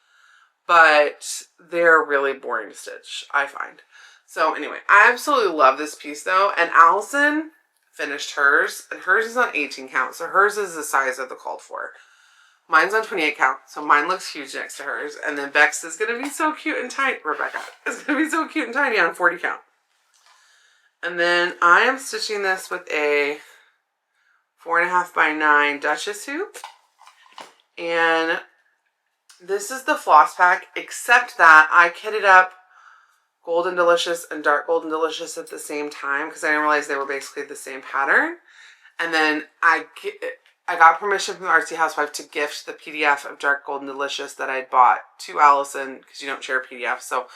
But they're really boring to stitch, I find. So anyway, I absolutely love this piece though, and Allison finished hers, and hers is on 18 count, so hers is the size of the called for. Mine's on 28 count, so mine looks huge next to hers. And then Bex is going to be so cute and tiny. Rebecca is going to be so cute and tiny on 40 count. And then I am stitching this with a 4.5 by 9 Duchess hoop. And this is the floss pack, except that I kitted up Golden Delicious and Dark Golden Delicious at the same time because I didn't realize they were basically the same pattern. And then I got permission from the Artsy Housewife to gift the PDF of Dark Golden Delicious that I'd bought to Allison because you don't share PDF. So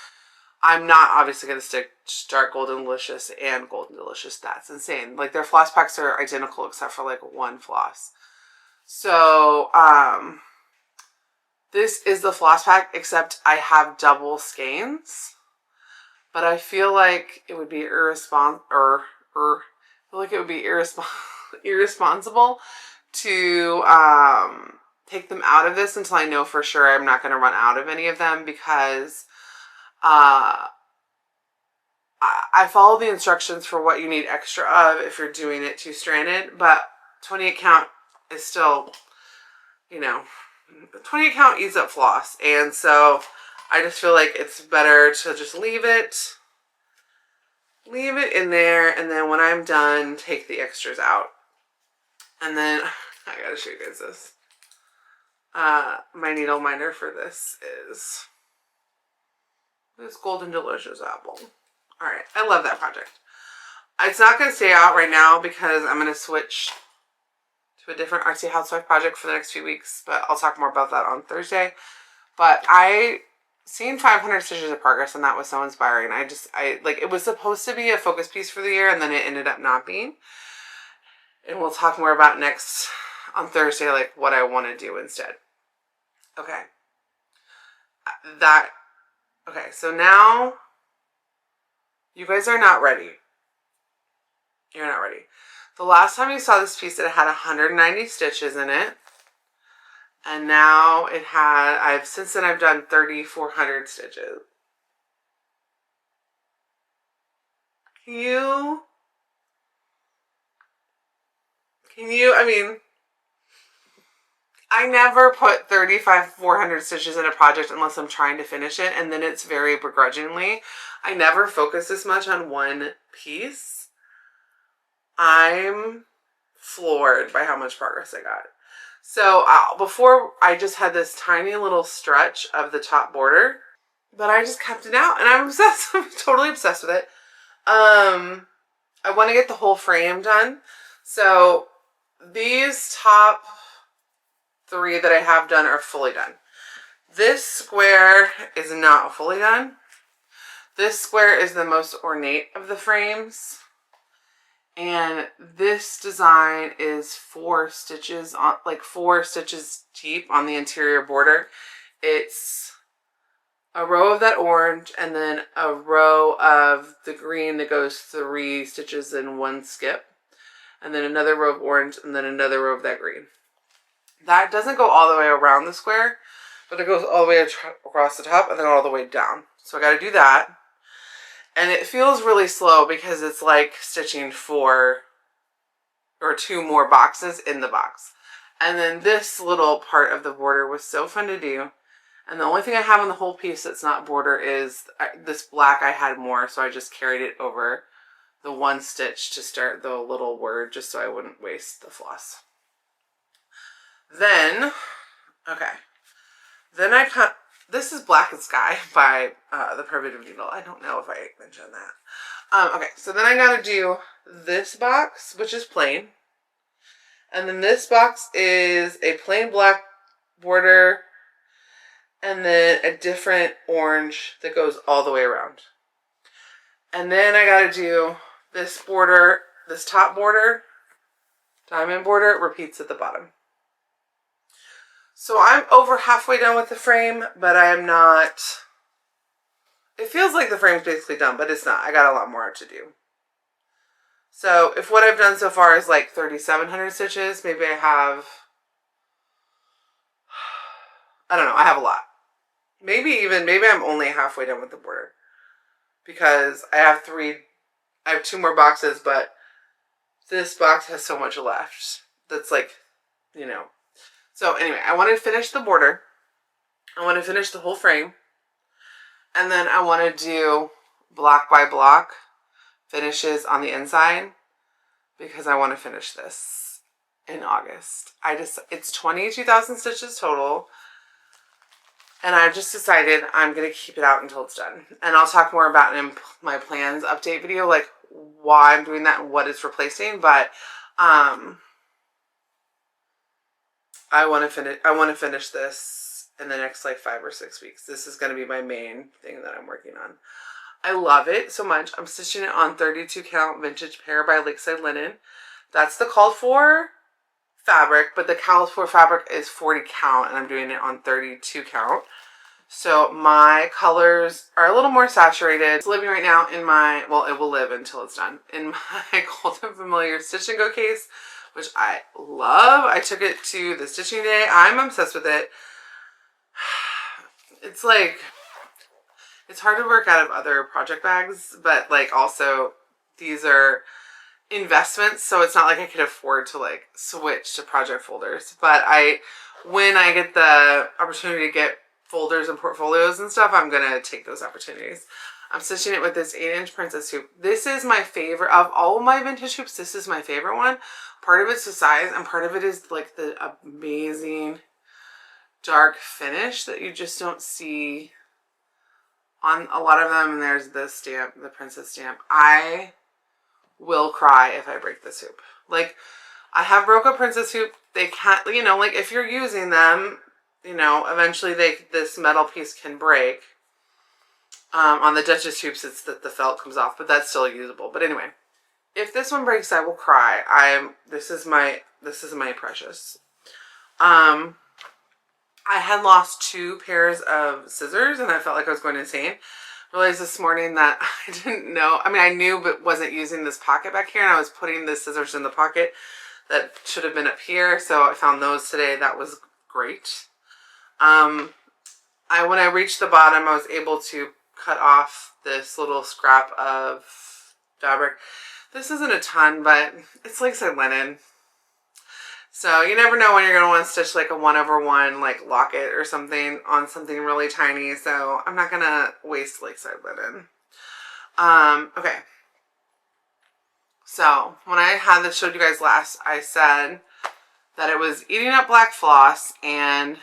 I'm not obviously going to stick Dark Golden Delicious and Golden Delicious. That's insane. Like their floss packs are identical except for like one floss. So this is the floss pack except I have double skeins. But I feel like it would be irresponsible to take them out of this until I know for sure I'm not going to run out of any of them because I follow the instructions for what you need extra of if you're doing it two-stranded, but 28 count is still, you know, 28 count eats up floss, and so I just feel like it's better to just leave it in there, and then when I'm done, take the extras out. And then, I gotta show you guys this. My needle minder for this is this Golden Delicious apple. Alright, I love that project. It's not going to stay out right now because I'm going to switch to a different Artsy Housewife project for the next few weeks, but I'll talk more about that on Thursday. But I seen 500 stitches of progress, and that was so inspiring. Like, it was supposed to be a focus piece for the year, and then it ended up not being. And we'll talk more about next on Thursday, like what I want to do instead. Okay. Okay, so now you guys are not ready. You're not ready. The last time you saw this piece, it had 190 stitches in it. And now it had, since then I've done 3,400 stitches. I mean, I never put 400 stitches in a project unless I'm trying to finish it, and then it's very begrudgingly. I never focus this much on one piece. I'm floored by how much progress I got. So before, I just had this tiny little stretch of the top border, but I just kept it out, and I'm obsessed. I'm totally obsessed with it. I want to get the whole frame done. So these top 3 that I have done are fully done. This square is not fully done. This square is the most ornate of the frames. And this design is 4 stitches on, like 4 stitches deep on the interior border. It's a row of that orange and then a row of the green that goes 3 stitches in one skip. And then another row of orange and then another row of that green. That doesn't go all the way around the square, but it goes all the way across the top and then all the way down. So I got to do that. And it feels really slow because it's like stitching 4 or 2 more boxes in the box. And then this little part of the border was so fun to do. And the only thing I have on the whole piece that's not border is this black. I had more, so I just carried it over the one stitch to start the little word just so I wouldn't waste the floss. Then, okay. Then I cut. This is Black and Sky by the Primitive Needle. I don't know if I mentioned that. Okay, so then I gotta do this box, which is plain. And then this box is a plain black border and then a different orange that goes all the way around. And then I got to do this border, this top border, diamond border, repeats at the bottom. So I'm over halfway done with the frame, but I am not. It feels like the frame's basically done, but it's not. I got a lot more to do. So if what I've done so far is like 3,700 stitches, maybe I have, I don't know, I have a lot. Maybe I'm only halfway done with the border. Because I have 2 more boxes, but this box has so much left. That's like, you know. So anyway, I want to finish the border. I want to finish the whole frame. And then I want to do block by block finishes on the inside because I want to finish this in August. It's 22,000 stitches total. And I've just decided I'm going to keep it out until it's done. And I'll talk more about it in my plans update video, like why I'm doing that and what it's replacing. But I want to finish this in the next like 5 or 6 weeks. This is going to be my main thing that I'm working on. I love it so much. I'm stitching it on 32 count vintage pear by Lakeside Linen. That's the called for fabric, but the called for fabric is 40 count and I'm doing it on 32 count. So my colors are a little more saturated. It's living right now in my, well, it will live until it's done, in my Golden Familiar Stitch and Go case, which I love. I took it to the stitching day. I'm obsessed with it. It's like, it's hard to work out of other project bags, but like also these are investments, so it's not like I could afford to like switch to project folders. But when I get the opportunity to get folders and portfolios and stuff, I'm gonna take those opportunities. I'm stitching it with this 8-inch princess hoop. This is my favorite of all of my vintage hoops. This is my favorite one. Part of it's the size and part of it is like the amazing dark finish that you just don't see on a lot of them. And there's the stamp, the princess stamp. I will cry if I break this hoop. Like, I have broke a princess hoop. They can't, you know, like if you're using them, you know, eventually this metal piece can break. On the Duchess hoops, it's that the felt comes off, but that's still usable. But anyway, if this one breaks, I will cry. This is my precious. I had lost 2 pairs of scissors and I felt like I was going insane. Realized this morning that I didn't know. I mean, I knew, but wasn't using this pocket back here, and I was putting the scissors in the pocket that should have been up here. So I found those today. That was great. When I reached the bottom, I was able to cut off this little scrap of fabric. This isn't a ton, but it's Lakeside Linen. So you never know when you're going to want to stitch like a 1/1 like locket or something on something really tiny. So I'm not going to waste Lakeside Linen. Okay. So when I had this showed you guys last, I said that it was eating up black floss, and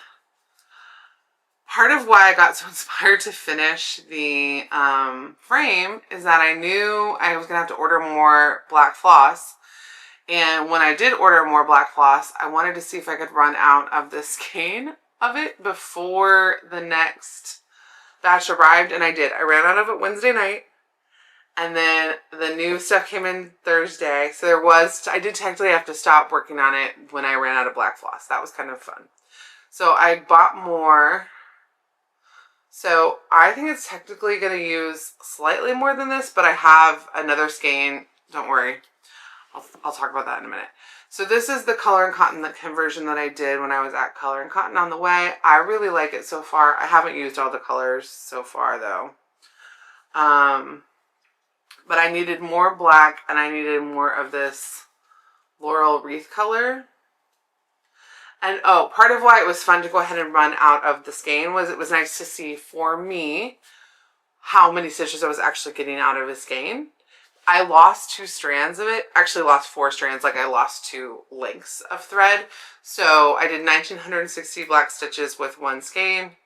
part of why I got so inspired to finish the frame is that I knew I was going to have to order more black floss. And when I did order more black floss, I wanted to see if I could run out of the skein of it before the next batch arrived. And I did. I ran out of it Wednesday night. And then the new stuff came in Thursday. So I did technically have to stop working on it when I ran out of black floss. That was kind of fun. So I bought more. So I think it's technically going to use slightly more than this, but I have another skein. Don't worry. I'll talk about that in a minute. So this is the Color and Cotton conversion that I did when I was at Color and Cotton on the way. I really like it so far. I haven't used all the colors so far though. But I needed more black and I needed more of this Laurel Wreath color. And oh, part of why it was fun to go ahead and run out of the skein was it was nice to see for me how many stitches I was actually getting out of a skein. I lost 2 strands of it. Actually lost 4 strands, like I lost 2 lengths of thread. So I did 1,960 black stitches with 1 skein,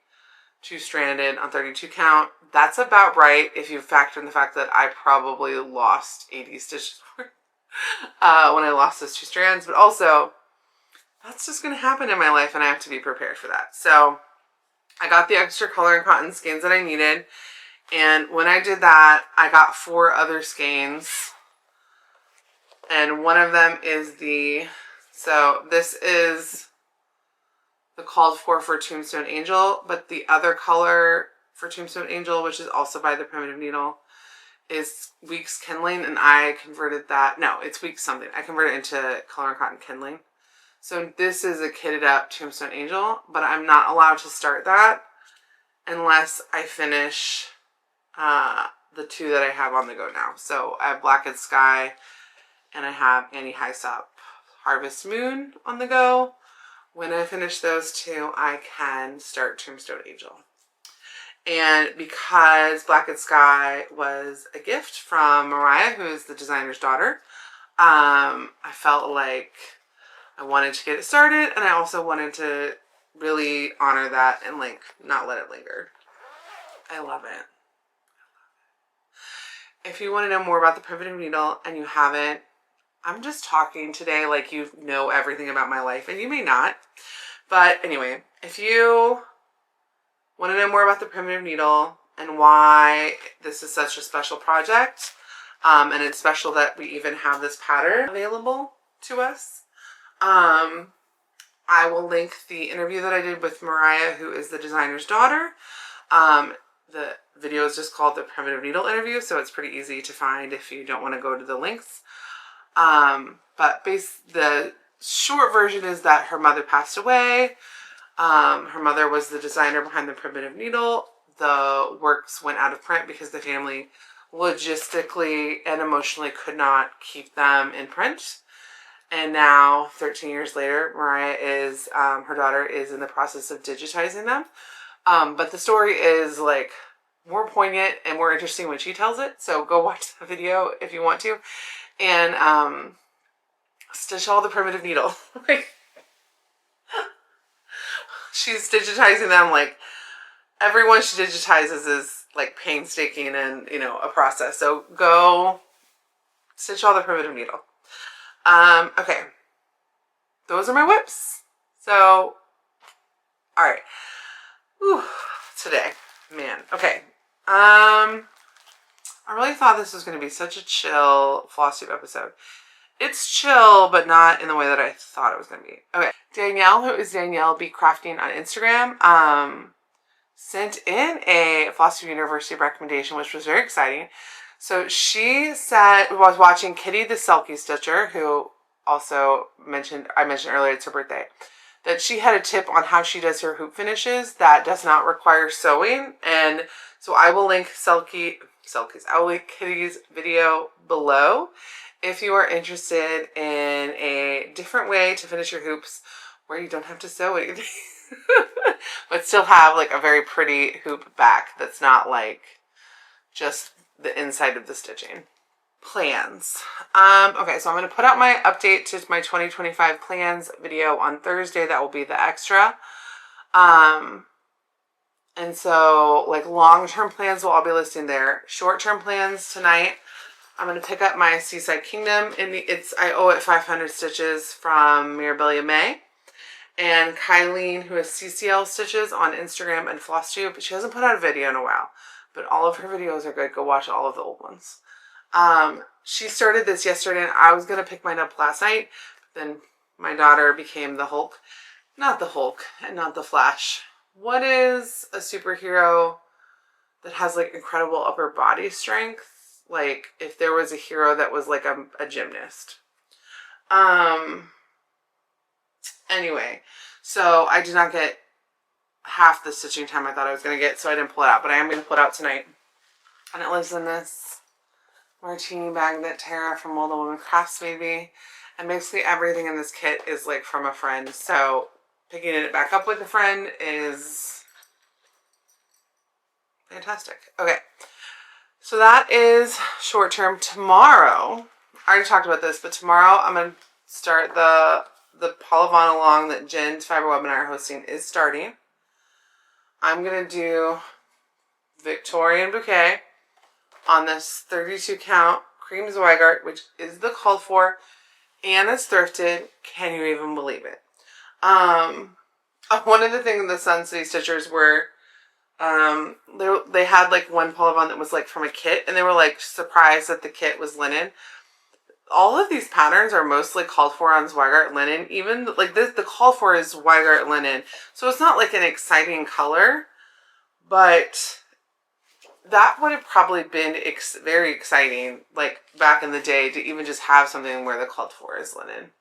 2 stranded on 32 count. That's about right if you factor in the fact that I probably lost 80 stitches when I lost those 2 strands. But also, that's just going to happen in my life, and I have to be prepared for that. So I got the extra color and cotton skeins that I needed. And when I did that, I got 4 other skeins. And one of them is so this is the called for Tombstone Angel, but the other color for Tombstone Angel, which is also by the Primitive Needle, is Weeks Kindling, and I converted that, no, it's Weeks something. I converted it into color and cotton kindling. So this is a kitted up Tombstone Angel, but I'm not allowed to start that unless I finish the 2 that I have on the go now. So I have Blackened Sky and I have Annie Hyssop Harvest Moon on the go. When I finish those 2, I can start Tombstone Angel. And because Blackened Sky was a gift from Mariah, who is the designer's daughter, I felt like I wanted to get it started, and I also wanted to really honor that and like not let it linger. I love it. If you want to know more about the Primitive Needle and you haven't, I'm just talking today like you know everything about my life, and you may not. But anyway, if you want to know more about the Primitive Needle and why this is such a special project, and it's special that we even have this pattern available to us, I will link the interview that I did with Mariah, who is the designer's daughter. The video is just called the Primitive Needle interview, so it's pretty easy to find if you don't want to go to the links. But the short version is that her mother passed away. Her mother was the designer behind the Primitive Needle. The works went out of print because the family logistically and emotionally could not keep them in print. And now, 13 years later, Mariah is, her daughter is in the process of digitizing them. But the story is like more poignant and more interesting when she tells it. So go watch the video if you want to. And stitch all the Primitive Needle. Like, she's digitizing them. Like, everyone she digitizes is like painstaking and, you know, a process. So go stitch all the Primitive Needle. Okay. Those are my whips. So, all right. Whew, today, man. Okay. I really thought this was going to be such a chill Flosstube episode. It's chill, but not in the way that I thought it was going to be. Okay. Danielle, who is Danielle Be Crafting on Instagram, sent in a Flosstube University recommendation, which was very exciting. So she said, was watching Kitty the Selkie Stitcher, who also I mentioned earlier, it's her birthday, that she had a tip on how she does her hoop finishes that does not require sewing. And so I will link I will link Kitty's video below if you are interested in a different way to finish your hoops where you don't have to sew anything, but still have like a very pretty hoop back that's not like just the inside of the stitching. Plans. Okay, so I'm going to put out my update to my 2025 plans video on Thursday. That will be the extra. And so like long-term plans will all be listed there. Short-term plans tonight, I'm going to pick up my Seaside Kingdom. I owe it 500 stitches from Mirabilia May. And Kylene, who has CCL Stitches on Instagram and Flosstube, she hasn't put out a video in a while, but all of her videos are good. Go watch all of the old ones. She started this yesterday, and I was going to pick mine up last night. But then my daughter became the Hulk. Not the Hulk and not the Flash. What is a superhero that has like incredible upper body strength? Like if there was a hero that was like a gymnast. Anyway, so I did not get half the stitching time I thought I was going to get, so I didn't pull it out, but I am going to pull it out tonight. And it lives in this martini bag that Tara from Molda Woman Crafts made me. And basically everything in this kit is like from a friend, so picking it back up with a friend is fantastic. Okay, so that is short term. Tomorrow, I already talked about this, but tomorrow I'm going to start the Paula Vaughan along that Jen's Fiber webinar hosting is starting. I'm going to do Victorian Bouquet on this 32 count cream Zweigart, which is the called for, and it's thrifted. Can you even believe it? One of the things the Sun City Stitchers were, they had like one Paula Vaughan that was like from a kit, and they were like surprised that the kit was linen. All of these patterns are mostly called for on Zweigart linen. Even like this, the call for is Zweigart linen, so it's not like an exciting color, but that would have probably been very exciting, like back in the day, to even just have something where the called for is linen.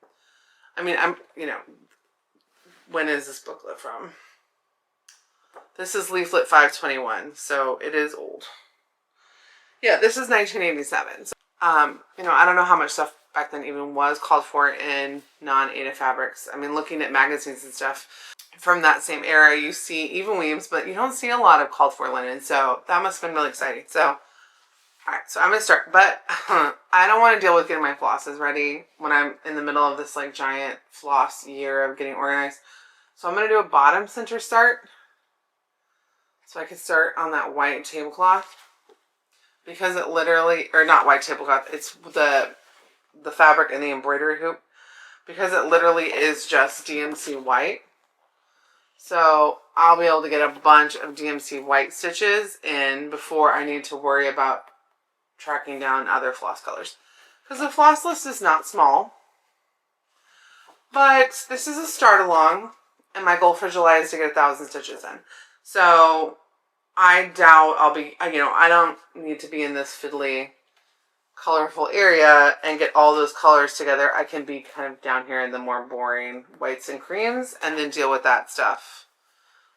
I mean, when is this booklet from? This is leaflet 521, so it is old. Yeah, this is 1987. So, I don't know how much stuff back then even was called for in non-Aida fabrics. I mean, looking at magazines and stuff from that same era, you see even weaves, but you don't see a lot of called for linen. So that must have been really exciting. So, all right, so I'm going to start. But I don't want to deal with getting my flosses ready when I'm in the middle of this like giant floss year of getting organized. So I'm going to do a bottom center start. So I can start on that white tablecloth. Because it literally, or not white tablecloth, it's the fabric and the embroidery hoop. Because it literally is just DMC white. So I'll be able to get a bunch of DMC white stitches in before I need to worry about tracking down other floss colors. Because the floss list is not small. But this is a start along. And my goal for July is to get 1,000 stitches in. So I doubt I'll be, I don't need to be in this fiddly, colorful area and get all those colors together. I can be kind of down here in the more boring whites and creams and then deal with that stuff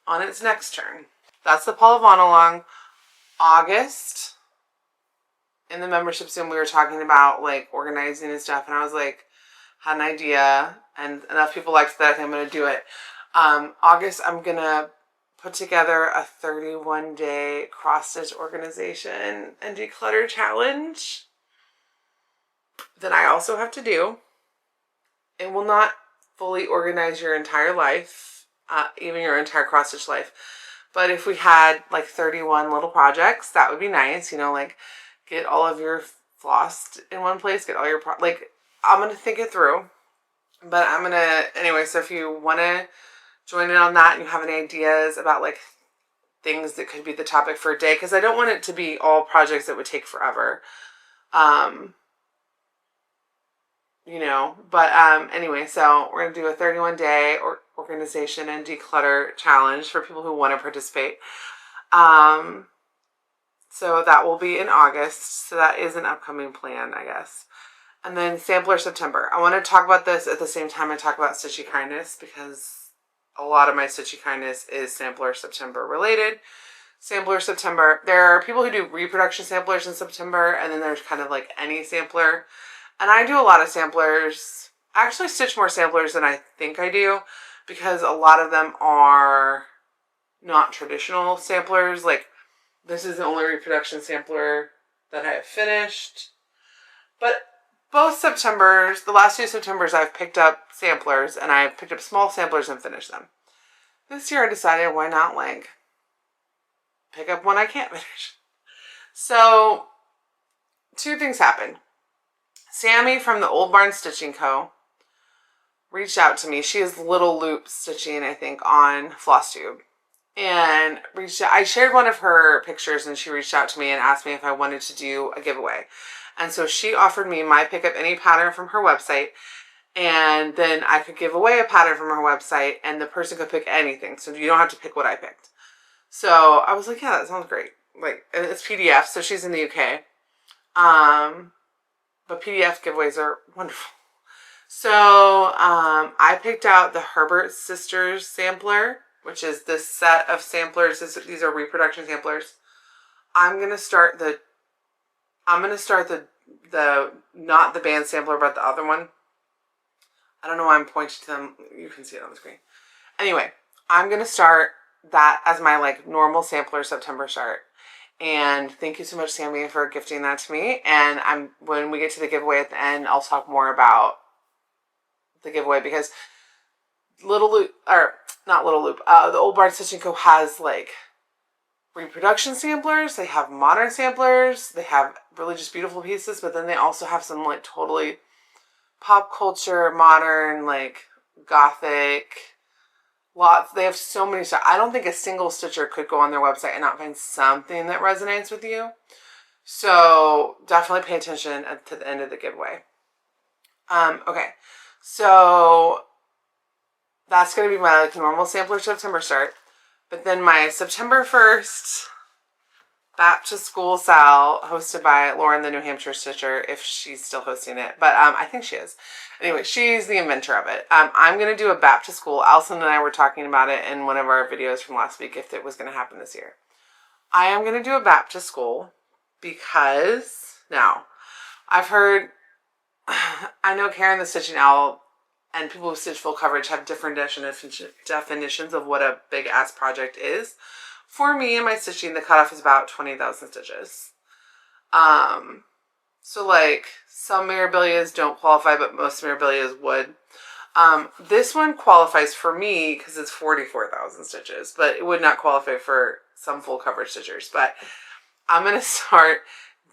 on its next turn. That's the Paula Vaughan along. August, in the membership Zoom, we were talking about like organizing and stuff, and I was like, had an idea, and enough people liked that I think I'm going to do it. August, I'm going to put together a 31-day cross-stitch organization and declutter challenge that I also have to do. It will not fully organize your entire life, even your entire cross-stitch life. But if we had like 31 little projects, that would be nice. Like get all of your floss in one place, get all your, I'm going to think it through. But I'm going to, anyway, so if you want to join in on that and you have any ideas about like things that could be the topic for a day, because I don't want it to be all projects that would take forever. Anyway, so we're going to do a 31-day organization and declutter challenge for people who want to participate. So that will be in August. So that is an upcoming plan, I guess. And then Sampler September. I want to talk about this at the same time I talk about Stitchy Kindness, because a lot of my Stitchy Kindness is Sampler September related. Sampler September. There are people who do reproduction samplers in September, and then there's kind of like any sampler. And I do a lot of samplers. I actually stitch more samplers than I think I do, because a lot of them are not traditional samplers. Like this is the only reproduction sampler that I have finished. But both Septembers, the last 2 Septembers, I've picked up samplers, and I've picked up small samplers and finished them. This year I decided why not like pick up one I can't finish. So 2 things happened. Sammy from the Old Barn Stitching Co. reached out to me. She is Little Loop Stitching, I think, on Flosstube. And I shared one of her pictures, and she reached out to me and asked me if I wanted to do a giveaway. And so she offered me my pick up any pattern from her website, and then I could give away a pattern from her website, and the person could pick anything. So you don't have to pick what I picked. So I was like, yeah, that sounds great. Like, and it's PDF, so she's in the UK. But PDF giveaways are wonderful. So I picked out the Herbert Sisters sampler, which is this set of samplers. These are reproduction samplers. I'm gonna start the not the band sampler, but the other one. I don't know why I'm pointing to them. You can see it on the screen. Anyway, I'm gonna start that as my like normal sampler September start. And thank you so much, Sammy, for gifting that to me. And when we get to the giveaway at the end, I'll talk more about the giveaway, because the Old Barn Stitching Co. has like reproduction samplers. They have modern samplers. They have really just beautiful pieces, but then they also have some like totally pop culture, modern, like gothic, lots. They have so many stuff. I don't think a single stitcher could go on their website and not find something that resonates with you. So definitely pay attention to the end of the giveaway. Okay, so that's going to be my normal sampler September start. But then my September 1st Back to School Sal, hosted by Lauren, the New Hampshire Stitcher, if she's still hosting it. But I think she is. Anyway, she's the inventor of it. I'm going to do a Back to School. Allison and I were talking about it in one of our videos from last week, if it was going to happen this year. I am going to do a Back to School because, now, I've heard, I know Karen the Stitching Owl and people with stitch full coverage have different definitions of what a big ass project is. For me and my stitching, the cutoff is about 20,000 stitches. So like some Mirabilias don't qualify, but most Mirabilias would. This one qualifies for me because it's 44,000 stitches, but it would not qualify for some full coverage stitchers. But I'm going to start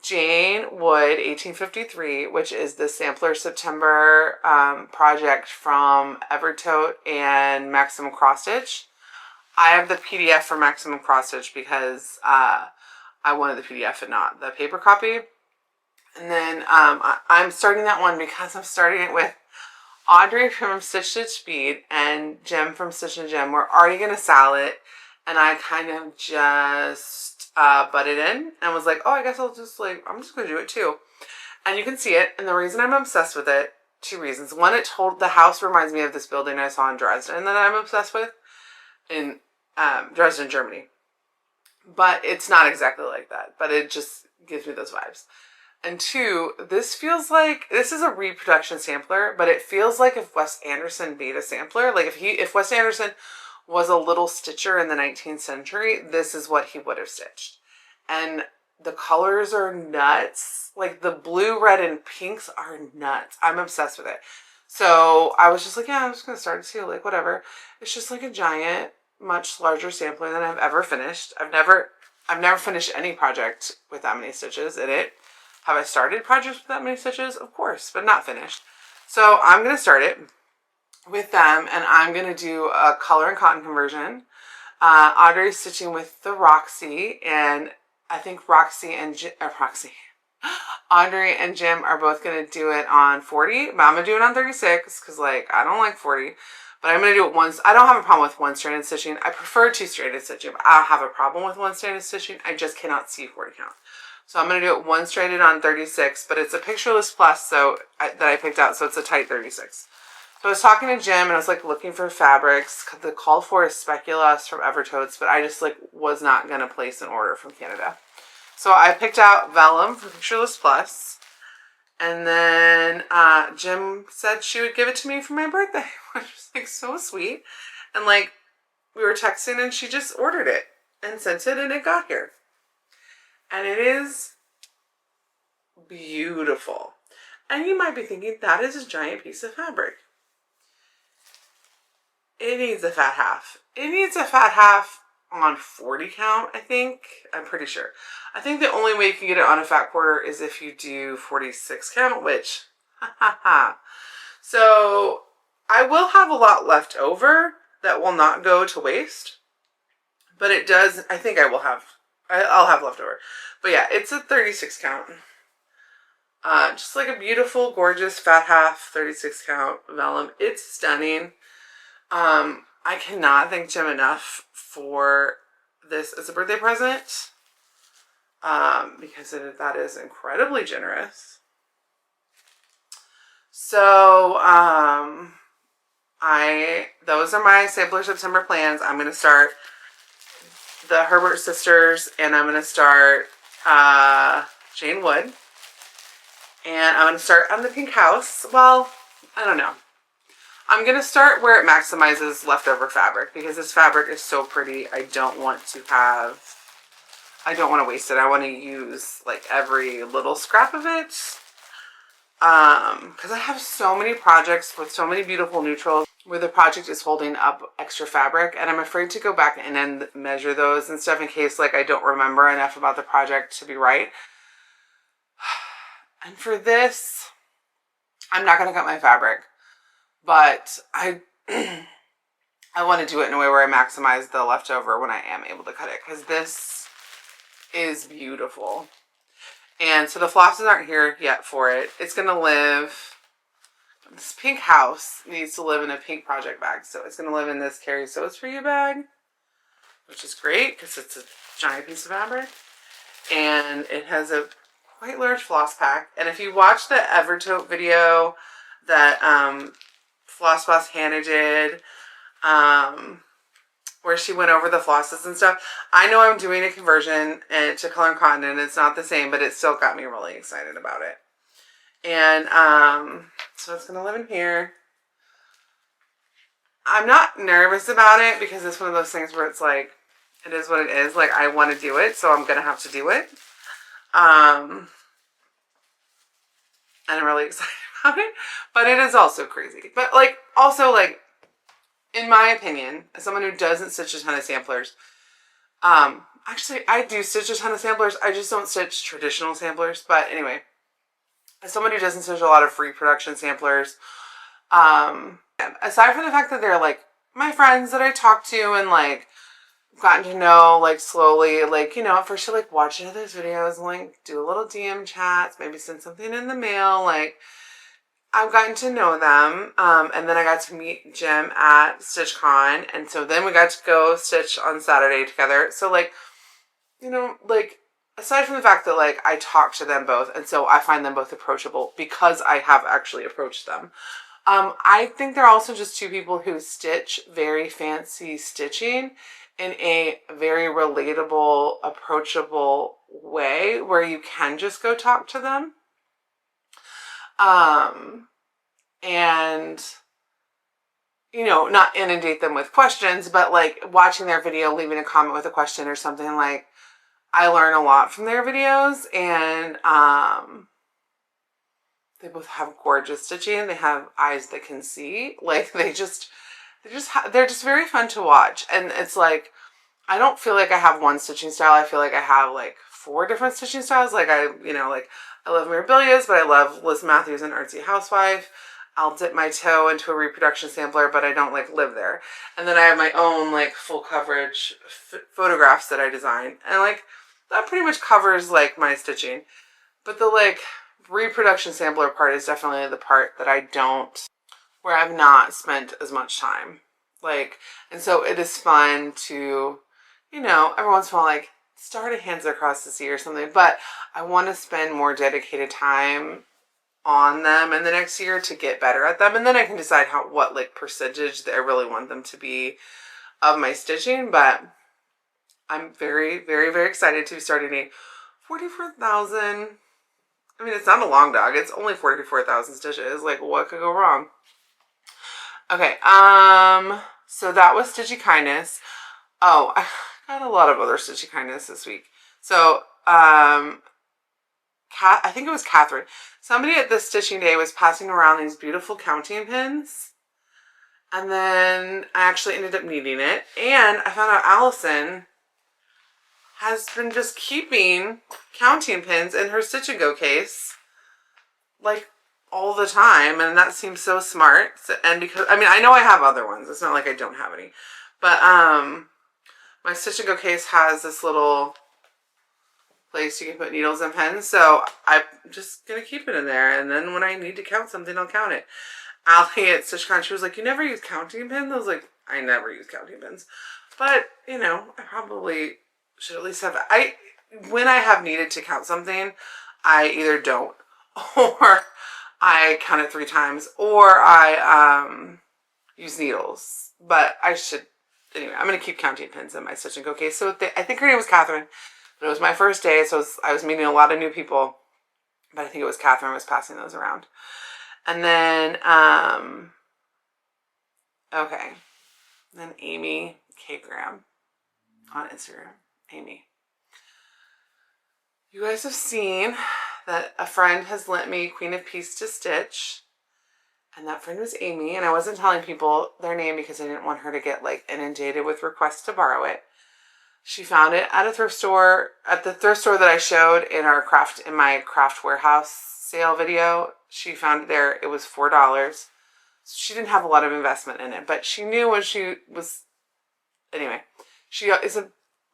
Jane Wood 1853, which is the sampler September project from Evertote and Maximum Cross Stitch. I have the PDF for Maximum Cross Stitch because I wanted the PDF and not the paper copy. And then I'm starting that one because I'm starting it with Audrey from Stitch Stitch Speed and Jim from Stitch and Jim. We're already going to sell it. And I kind of just butted in and was like, oh, I guess I'm just going to do it too. And you can see it. And the reason I'm obsessed with it, two reasons. One, the house reminds me of this building I saw in Dresden that I'm obsessed with in Dresden, Germany. But it's not exactly like that. But it just gives me those vibes. And two, this feels like, this is a reproduction sampler, but it feels like if Wes Anderson made a sampler, like if Wes Anderson was a little stitcher in the 19th century, this is what he would have stitched. And the colors are nuts. Like the blue, red, and pinks are nuts. I'm obsessed with it. So I was just like, yeah, I'm just going to start it too. Like whatever. It's just like a giant, much larger sampler than I've ever finished. I've never finished any project with that many stitches in it. Have I started projects with that many stitches? Of course, but not finished. So I'm going to start it with them, and I'm going to do a color and cotton conversion. Audrey's stitching with the Roxy, and I think Audrey and Jim are both going to do it on 40, but I'm going to do it on 36 because, like, I don't like 40. But I'm going to do it once. I don't have a problem with one-stranded stitching. I prefer two-stranded stitching, but I don't have a problem with one-stranded stitching. I just cannot see 40 count. So I'm going to do it one-stranded on 36, but it's a pictureless plus that I picked out, so it's a tight 36. So I was talking to Jim, and I was, like, looking for fabrics. The call for is Speculoos from Evertotes, but I just, like, was not going to place an order from Canada. So I picked out Vellum from Pictureless Plus. And then Jim said she would give it to me for my birthday, which was, like, so sweet. And, like, we were texting, and she just ordered it and sent it, and it got here. And it is beautiful. And you might be thinking, that is a giant piece of fabric. It needs a fat half. It needs a fat half on 40 count, I think. I'm pretty sure. I think the only way you can get it on a fat quarter is if you do 46 count, which, So, I will have a lot left over that will not go to waste. But it does, I think I'll have leftover. But yeah, it's a 36 count. Just like a beautiful, gorgeous fat half 36 count vellum. It's stunning. I cannot thank Jim enough for this as a birthday present. Because that is incredibly generous. So, those are my sampler September plans. I'm going to start the Herbert sisters, and I'm going to start Jane Wood, and I'm going to start on the pink house. Well, I don't know. I'm going to start where it maximizes leftover fabric because this fabric is so pretty. I don't want to waste it. I want to use like every little scrap of it because I have so many projects with so many beautiful neutrals where the project is holding up extra fabric, and I'm afraid to go back and then measure those and stuff in case like I don't remember enough about the project to be right. And for this, I'm not going to cut my fabric, but I I want to do it in a way where I maximize the leftover when I am able to cut it, because this is beautiful. And so the flosses aren't here yet for it. It's going to live, this pink house needs to live in a pink project bag. So it's going to live in this Carrie Sews For You bag, which is great because it's a giant piece of fabric. And it has a quite large floss pack. And if you watch the Evertote video that Floss Boss Hannah did, where she went over the flosses and stuff, I know I'm doing a conversion to color and cotton, and it's not the same, but it still got me really excited about it. And so it's going to live in here. I'm not nervous about it because it's one of those things where it's like, it is what it is. Like, I want to do it, so I'm going to have to do it. And I'm really excited about it. But it is also crazy. But, like, also, like, in my opinion, as someone who doesn't stitch a ton of samplers, actually, I do stitch a ton of samplers. I just don't stitch traditional samplers. But anyway, as someone who doesn't stitch a lot of free production samplers, aside from the fact that they're, like, my friends that I talk to and, like, gotten to know, like, slowly, like, you know, at first you like watch each other's videos and like do a little DM chats, maybe send something in the mail. Like, I've gotten to know them, and then I got to meet Jim at StitchCon, and so then we got to go stitch on Saturday together. So, like, you know, like, aside from the fact that, like, I talk to them both, and so I find them both approachable because I have actually approached them. I think they're also just two people who stitch very fancy stitching in a very relatable, approachable way where you can just go talk to them. And, you know, not inundate them with questions, but like watching their video, leaving a comment with a question or something, like, I learn a lot from their videos. And they both have gorgeous stitching. They have eyes that can see. Like, they're just very fun to watch. And it's like, I don't feel like I have one stitching style. I feel like I have like 4 different stitching styles. Like, I love Mirabilia's, but I love Liz Matthews and Artsy Housewife. I'll dip my toe into a reproduction sampler, but I don't like live there. And then I have my own like full coverage photographs that I design. And like, that pretty much covers like my stitching. But the like reproduction sampler part is definitely the part that where I've not spent as much time. Like, and so it is fun to, you know, every once in a while, like, start a Hands Across the Sea or something, but I want to spend more dedicated time on them in the next year to get better at them, and then I can decide what like percentage that I really want them to be of my stitching. But I'm very, very, very excited to be starting a 44,000, I mean, it's not a long dog, it's only 44,000 stitches. Like, what could go wrong? Okay, so that was Stitchy Kindness. Oh, I got a lot of other Stitchy Kindness this week. So, I think it was Catherine. Somebody at the stitching day was passing around these beautiful counting pins. And then I actually ended up needing it. And I found out Allison has been just keeping counting pins in her Stitch and Go case, like, all the time. And that seems so smart. So, and because, I mean, I know I have other ones. It's not like I don't have any. But my Stitch and Go case has this little place you can put needles and pens, so I'm just gonna keep it in there, and then when I need to count something, I'll count it. Allie at StitchCon, she was like, "You never use counting pins?" I was like, "I never use counting pins," but you know, I probably should at least have. When I have needed to count something, I either don't, or I count it 3 times, or I use needles. But I should anyway. I'm gonna keep counting pins in my Stitch and Go case. So I think her name was Catherine. But it was my first day, so I was meeting a lot of new people. But I think it was Catherine was passing those around. And then, okay. Then Amy K. Graham on Instagram. Amy. You guys have seen that a friend has lent me Queen of Peace to stitch. And that friend was Amy. And I wasn't telling people their name because I didn't want her to get like inundated with requests to borrow it. She found it at a thrift store, at the thrift store that I showed in my craft warehouse sale video. She found it there. It was $4. she didn't have a lot of investment in it, but she knew when she was, anyway, she is a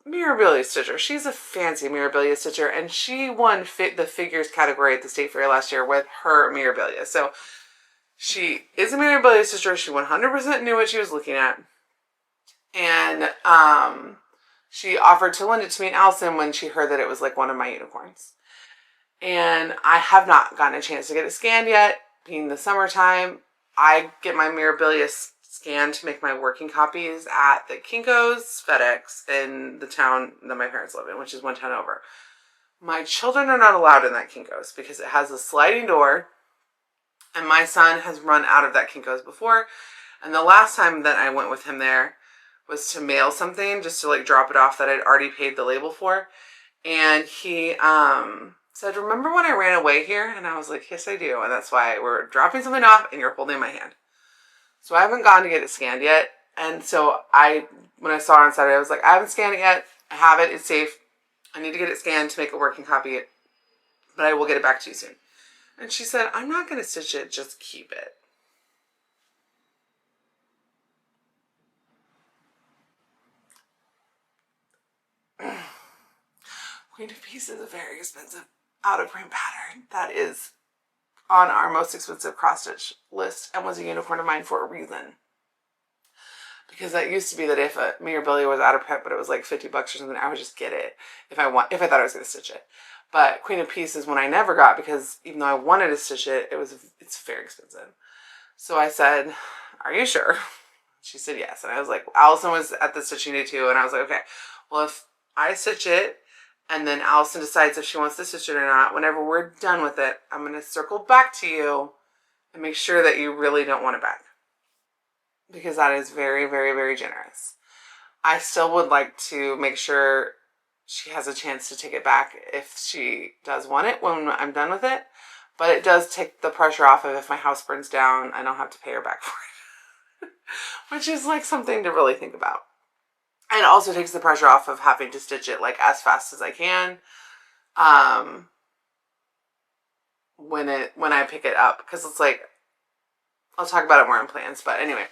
Mirabilia stitcher. She's a fancy Mirabilia stitcher, and she won the figures category at the state fair last year with her Mirabilia. So she is a Mirabilia stitcher. She 100% knew what she was looking at. And she offered to lend it to me and Allison when she heard that it was like one of my unicorns. And I have not gotten a chance to get it scanned yet. Being the summertime, I get my Mirabilia scanned to make my working copies at the Kinko's FedEx in the town that my parents live in, which is one town over. My children are not allowed in that Kinko's because it has a sliding door, and my son has run out of that Kinko's before. And the last time that I went with him there was to mail something, just to like drop it off that I'd already paid the label for. And he said, "Remember when I ran away here?" And I was like, "Yes, I do. And that's why we're dropping something off and you're holding my hand." So I haven't gone to get it scanned yet. And so when I saw her on Saturday, I was like, "I haven't scanned it yet. I have it. It's safe. I need to get it scanned to make a working copy, but I will get it back to you soon." And she said, "I'm not going to stitch it. Just keep it." Queen of Peace is a very expensive out-of-print pattern that is on our most expensive cross-stitch list and was a unicorn of mine for a reason. Because that used to be that if a Mirabilia was out of print, but it was like $50 or something, I would just get it if I thought I was going to stitch it. But Queen of Peace is one I never got because even though I wanted to stitch it, it's very expensive. So I said, "Are you sure?" She said yes. And I was like, Allison was at the stitching day too. And I was like, okay, well, if I stitch it and then Allison decides if she wants to stitch it or not, whenever we're done with it, I'm going to circle back to you and make sure that you really don't want it back. Because that is very, very, very generous. I still would like to make sure she has a chance to take it back if she does want it when I'm done with it. But it does take the pressure off of if my house burns down, I don't have to pay her back for it. Which is like something to really think about. And it also takes the pressure off of having to stitch it like as fast as I can when I pick it up. Because it's like, I'll talk about it more in plans. But anyway.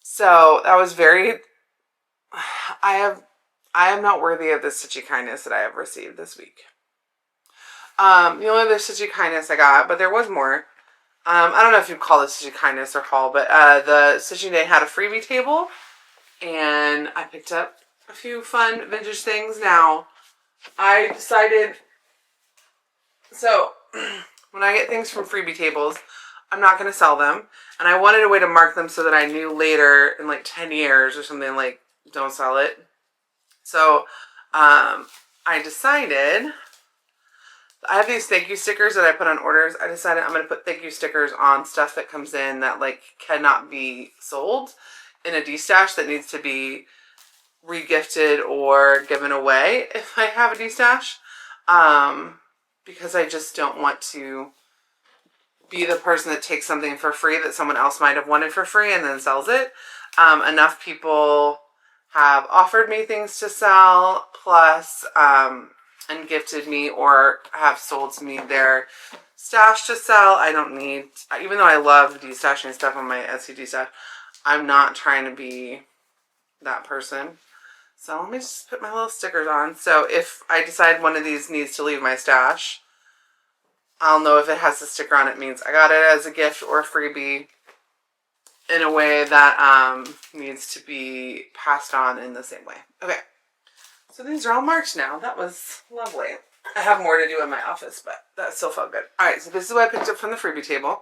So that was very, I am not worthy of the Stitchy Kindness that I have received this week. The only other Stitchy Kindness I got, but there was more. I don't know if you'd call it Stitchy Kindness or haul, but the Stitching Day had a freebie table, and I picked up a few fun vintage things. Now, I decided, so when I get things from freebie tables, I'm not going to sell them, and I wanted a way to mark them so that I knew later in like 10 years or something, like, don't sell it. So I decided, I have these thank you stickers that I put on orders. I decided I'm going to put thank you stickers on stuff that comes in that like cannot be sold in a D-stash that needs to be regifted or given away if I have a D-stash. Because I just don't want to be the person that takes something for free that someone else might have wanted for free and then sells it. Enough people have offered me things to sell, plus and gifted me or have sold to me their stash to sell. I don't need, even though I love de-stashing stuff on my Etsy de-stash, I'm not trying to be that person. So let me just put my little stickers on. So if I decide one of these needs to leave my stash, I'll know if it has a sticker on it, means I got it as a gift or a freebie in a way that needs to be passed on in the same way. Okay, so these are all marked now. That was lovely. I have more to do in my office, but that still felt good. All right, so this is what I picked up from the freebie table.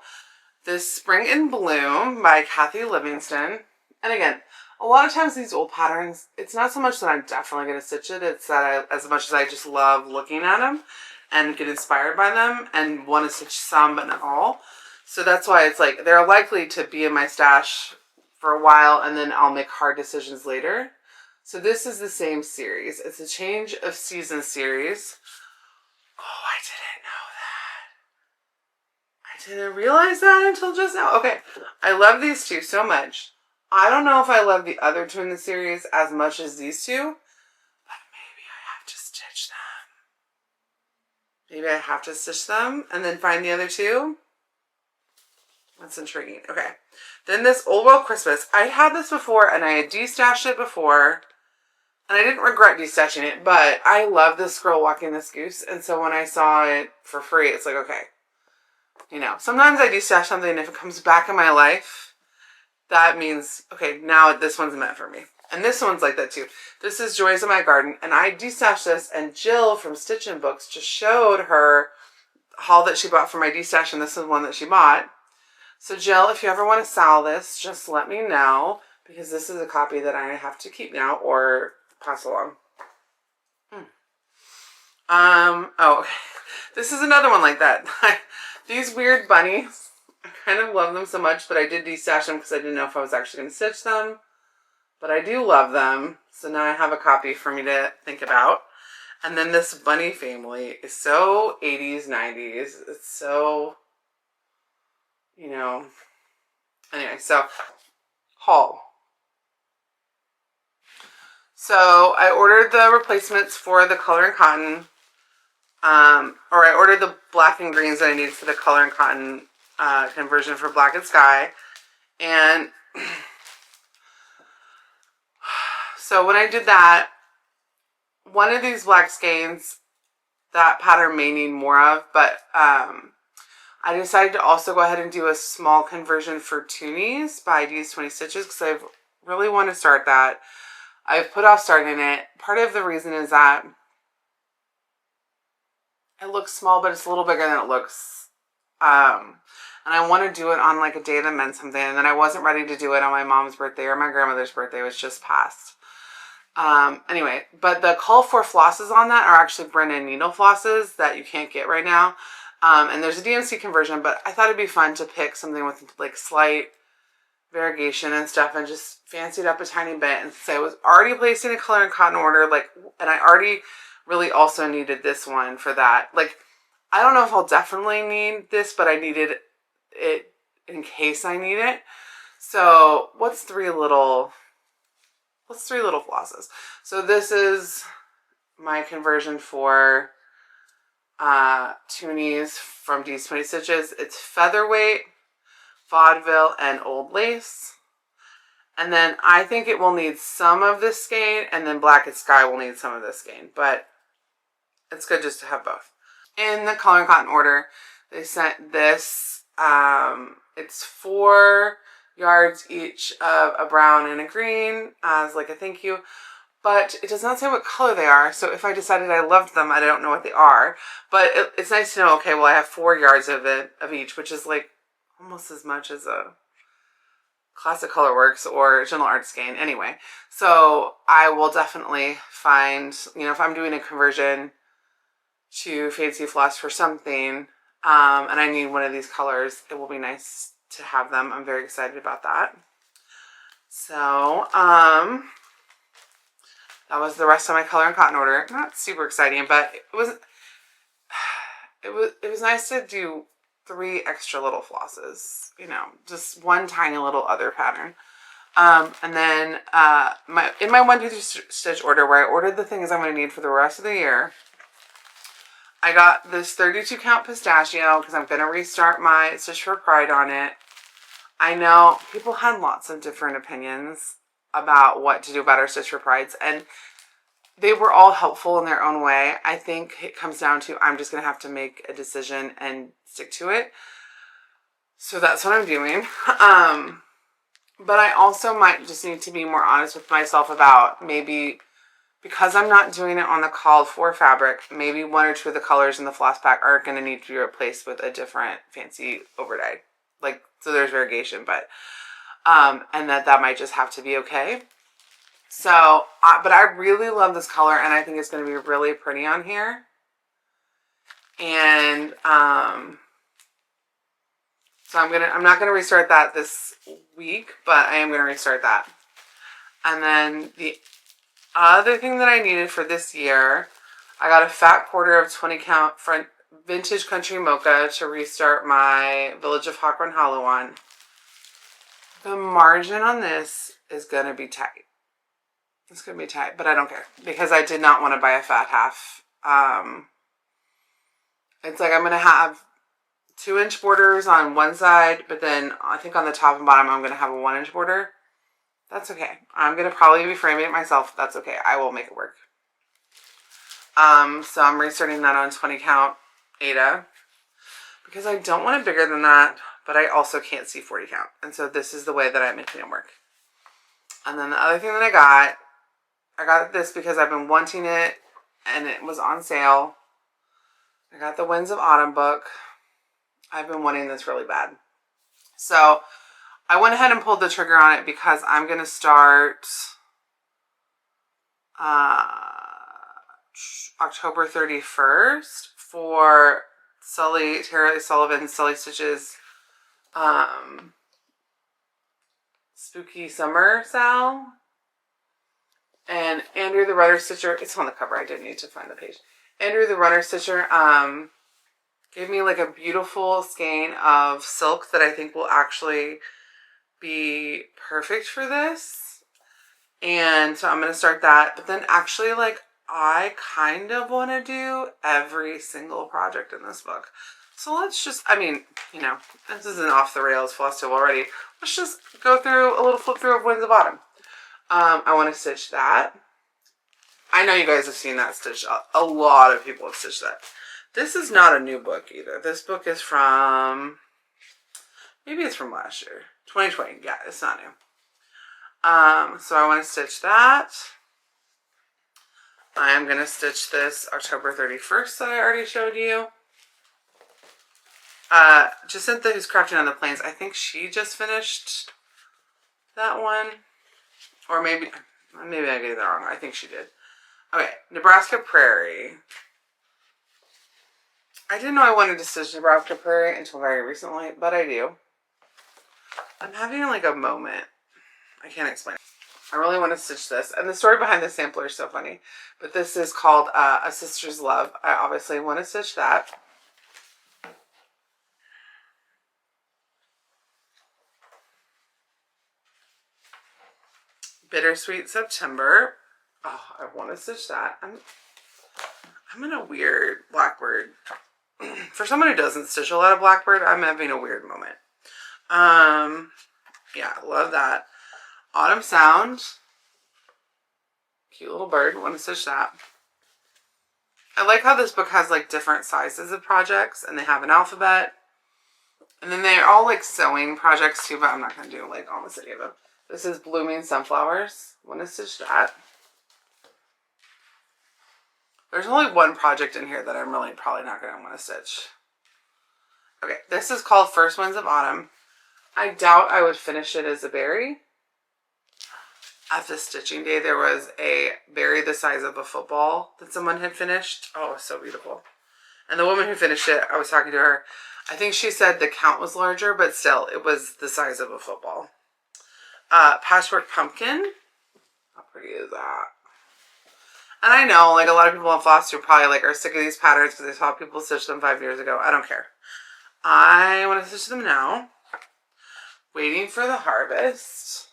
This Spring in Bloom by Kathy Livingston. And again, a lot of times these old patterns, it's not so much that I'm definitely going to stitch it. It's that as much as I just love looking at them and get inspired by them and want to stitch some but not all. So that's why it's like they're likely to be in my stash for a while and then I'll make hard decisions later. So this is the same series. It's a Change of Season series. Oh, I didn't know that. I didn't realize that until just now. Okay, I love these two so much. I don't know if I love the other two in the series as much as these two, but maybe I have to stitch them. Maybe I have to stitch them and then find the other two. That's intriguing. Okay. Then this Old World Christmas. I had this before and I had destashed it before. And I didn't regret destashing it, but I love this Girl Walking This Goose. And so when I saw it for free, it's like, okay. You know, sometimes I destash something and if it comes back in my life, that means, okay, now this one's meant for me. And this one's like that too. This is Joys of My Garden. And I destashed this and Jill from Stitchin' Books just showed her haul that she bought for my destash. And this is one that she bought. So Jill, if you ever want to sell this, just let me know. Because this is a copy that I have to keep now or pass along. Oh, this is another one like that. These weird bunnies, I kind of love them so much, but I did destash them because I didn't know if I was actually going to stitch them. But I do love them. So now I have a copy for me to think about. And then this bunny family is so 80s, 90s. It's so, you know. Anyway, so haul. So I ordered the replacements for the color and cotton. Or I ordered the black and greens that I needed for the color and cotton conversion for Black and Sky. And so when I did that, one of these black skeins, that pattern may need more of, but I decided to also go ahead and do a small conversion for Twonies by Dees 20 Stitches because I really want to start that. I've put off starting it. Part of the reason is that it looks small, but it's a little bigger than it looks. And I want to do it on like a day that meant something. And then I wasn't ready to do it on my mom's birthday or my grandmother's birthday, which just passed. Anyway, but the call for flosses on that are actually Brennan needle flosses that you can't get right now. And there's a DMC conversion, but I thought it'd be fun to pick something with like slight variegation and stuff and just fancy it up a tiny bit. And so I was already placing a color and cotton order, like, and I already really also needed this one for that. Like, I don't know if I'll definitely need this, but I needed it in case I need it. So what's three little flosses? So this is my conversion for Twonies from Dees 20 Stitches. It's featherweight, vaudeville, and old lace. And then I think it will need some of this skein, and then Black and Sky will need some of this skein, but it's good just to have both. In the color and cotton order, they sent this, it's 4 yards each of a brown and a green as like a thank you, but it does not say what color they are. So if I decided I loved them, I don't know what they are, but it's nice to know, okay, well I have 4 yards of each, which is like almost as much as a Classic Colorworks or Gentle Art skein anyway. So I will definitely find, you know, if I'm doing a conversion to Fancy Floss for something, and I need one of these colors, it will be nice to have them. I'm very excited about that. So, that was the rest of my color and cotton order. Not super exciting, but it was nice to do 3 extra little flosses, you know, just one tiny little other pattern. And then in my 1, 2, 3 stitch order where I ordered the things I'm going to need for the rest of the year, I got this 32 count pistachio because I'm going to restart my Stitch for Pride on it. I know people had lots of different opinions about what to do about our Stitch for Prides, and they were all helpful in their own way. I think it comes down to I'm just going to have to make a decision and stick to it. So that's what I'm doing. But I also might just need to be more honest with myself about maybe, because I'm not doing it on the called for fabric, maybe 1 or 2 of the colors in the floss pack are going to need to be replaced with a different fancy overdye. Like, so there's variegation, but, and that might just have to be okay. So, but I really love this color and I think it's going to be really pretty on here. And, so I'm not going to restart that this week, but I am going to restart that. And then the other thing that I needed for this year, I got a fat quarter of 20 count front vintage country mocha to restart my Village of Hawkrun Hollow on. The margin on this is going to be tight. It's going to be tight, but I don't care because I did not want to buy a fat half. It's like I'm going to have 2-inch borders on one side, but then I think on the top and bottom I'm going to have a 1-inch border. That's okay. I'm going to probably be framing it myself. That's okay. I will make it work. So I'm restarting that on 20 count Aida because I don't want it bigger than that, but I also can't see 40 count. And so this is the way that I'm making it work. And then the other thing that I got this because I've been wanting it and it was on sale. I got the Winds of Autumn book. I've been wanting this really bad. So I went ahead and pulled the trigger on it because I'm going to start October 31st for Tara Sullivan's Sully Stitches Spooky Summer Sal. And Andrew the Runner Stitcher, it's on the cover, I didn't need to find the page. Andrew the Runner Stitcher gave me like a beautiful skein of silk that I think will actually be perfect for this. And so I'm going to start that. But then actually, like, I kind of want to do every single project in this book. So let's just, I mean, you know, this isn't off the rails Flosstube already. Let's just go through a little flip through of Winds of Autumn. I want to stitch that. I know you guys have seen that stitch. A lot of people have stitched that. This is not a new book either. This book is from, maybe it's from last year. 2020. Yeah, it's not new. So I want to stitch that. I am going to stitch this October 31st that I already showed you. Jacinta, who's crafting on the plains, I think she just finished that one. Or maybe I get that wrong. I think she did. Okay, Nebraska Prairie. I didn't know I wanted to stitch Nebraska Prairie until very recently, but I do. I'm having like a moment. I can't explain it. I really want to stitch this. And the story behind the sampler is so funny. But this is called A Sister's Love. I obviously want to stitch that. Bittersweet September. Oh, I want to stitch that. I'm in a weird Blackbird. For someone who doesn't stitch a lot of Blackbird, I'm having a weird moment. Yeah, love that. Autumn Sound. Cute little bird. Want to stitch that. I like how this book has like different sizes of projects and they have an alphabet. And then they're all like sewing projects too, but I'm not going to do like almost any of them. This is Blooming Sunflowers. Want to stitch that. There's only one project in here that I'm really probably not going to want to stitch. Okay, this is called First Winds of Autumn. I doubt I would finish it as a berry. At the stitching day, there was a berry the size of a football that someone had finished. Oh, it was so beautiful. And the woman who finished it, I was talking to her. I think she said the count was larger, but still, it was the size of a football. Patchwork Pumpkin. How pretty is that? And I know, like, a lot of people on Flosstube probably, like, are sick of these patterns because they saw people stitch them 5 years ago. I don't care. I want to stitch them now. Waiting for the harvest.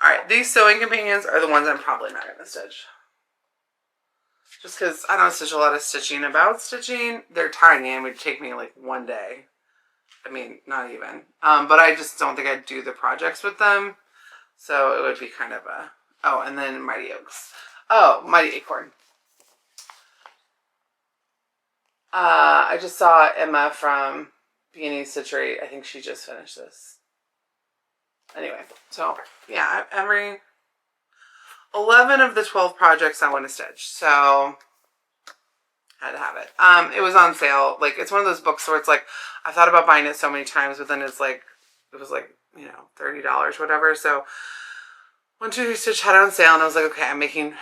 Alright, these sewing companions are the ones I'm probably not going to stitch. Just because I don't stitch a lot of stitching about stitching. They're tiny and would take me like one day. I mean, not even. But I just don't think I'd do the projects with them. So it would be kind of a... Oh, and then Mighty Oaks. Oh, Mighty Acorn. I just saw Emma from B&E Stitchery. I think she just finished this. Anyway, so yeah, every 11 of the 12 projects I want to stitch. So I had to have it. It was on sale. Like, it's one of those books where it's like, I thought about buying it so many times, but then it's like, it was like, you know, $30, whatever. So 1, 2, 3 Stitch had it on sale, and I was like, okay, I'm making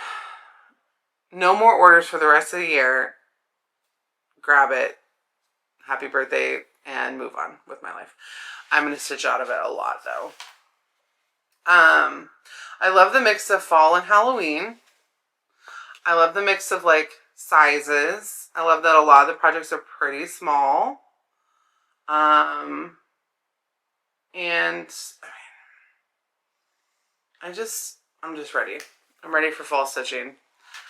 no more orders for the rest of the year. Grab it. Happy birthday, and move on with my life. I'm going to stitch out of it a lot, though. I love the mix of fall and Halloween. I love the mix of, like, sizes. I love that a lot of the projects are pretty small. And I'm just ready. I'm ready for fall stitching.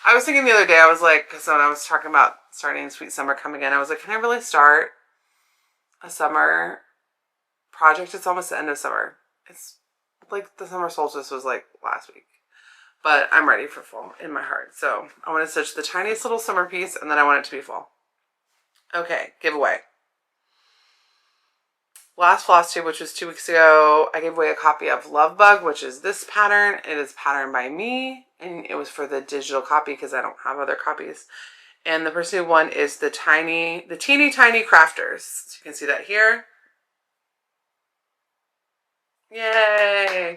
I was thinking the other day, I was like, because when I was talking about starting Sweet Summer Come Again, I was like, can I really start a summer project? It's almost the end of summer. It's like the summer solstice was like last week. But I'm ready for fall in my heart. So I want to stitch the tiniest little summer piece, and then I want it to be fall. Okay, giveaway. Last floss tube, which was 2 weeks ago, I gave away a copy of Love Bug, which is this pattern. It is patterned by me, and it was for the digital copy because I don't have other copies. And the person who won is the teeny tiny crafters. So you can see that here. Yay!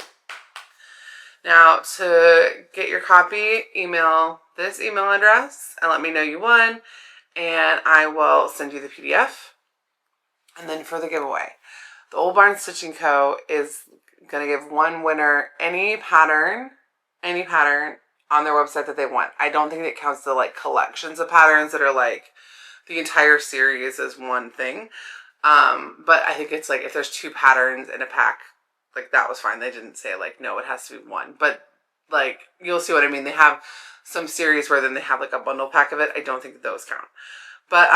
Now, to get your copy, email this email address and let me know you won, and I will send you the PDF. And then for the giveaway, the Old Barn Stitching Co. is going to give one winner any pattern on their website that they want. I don't think it counts the like collections of patterns that are like the entire series as one thing. But I think it's like if there's 2 patterns in a pack, like that was fine. They didn't say like, no, it has to be 1. But like, you'll see what I mean. They have some series where then they have like a bundle pack of it. I don't think that those count. But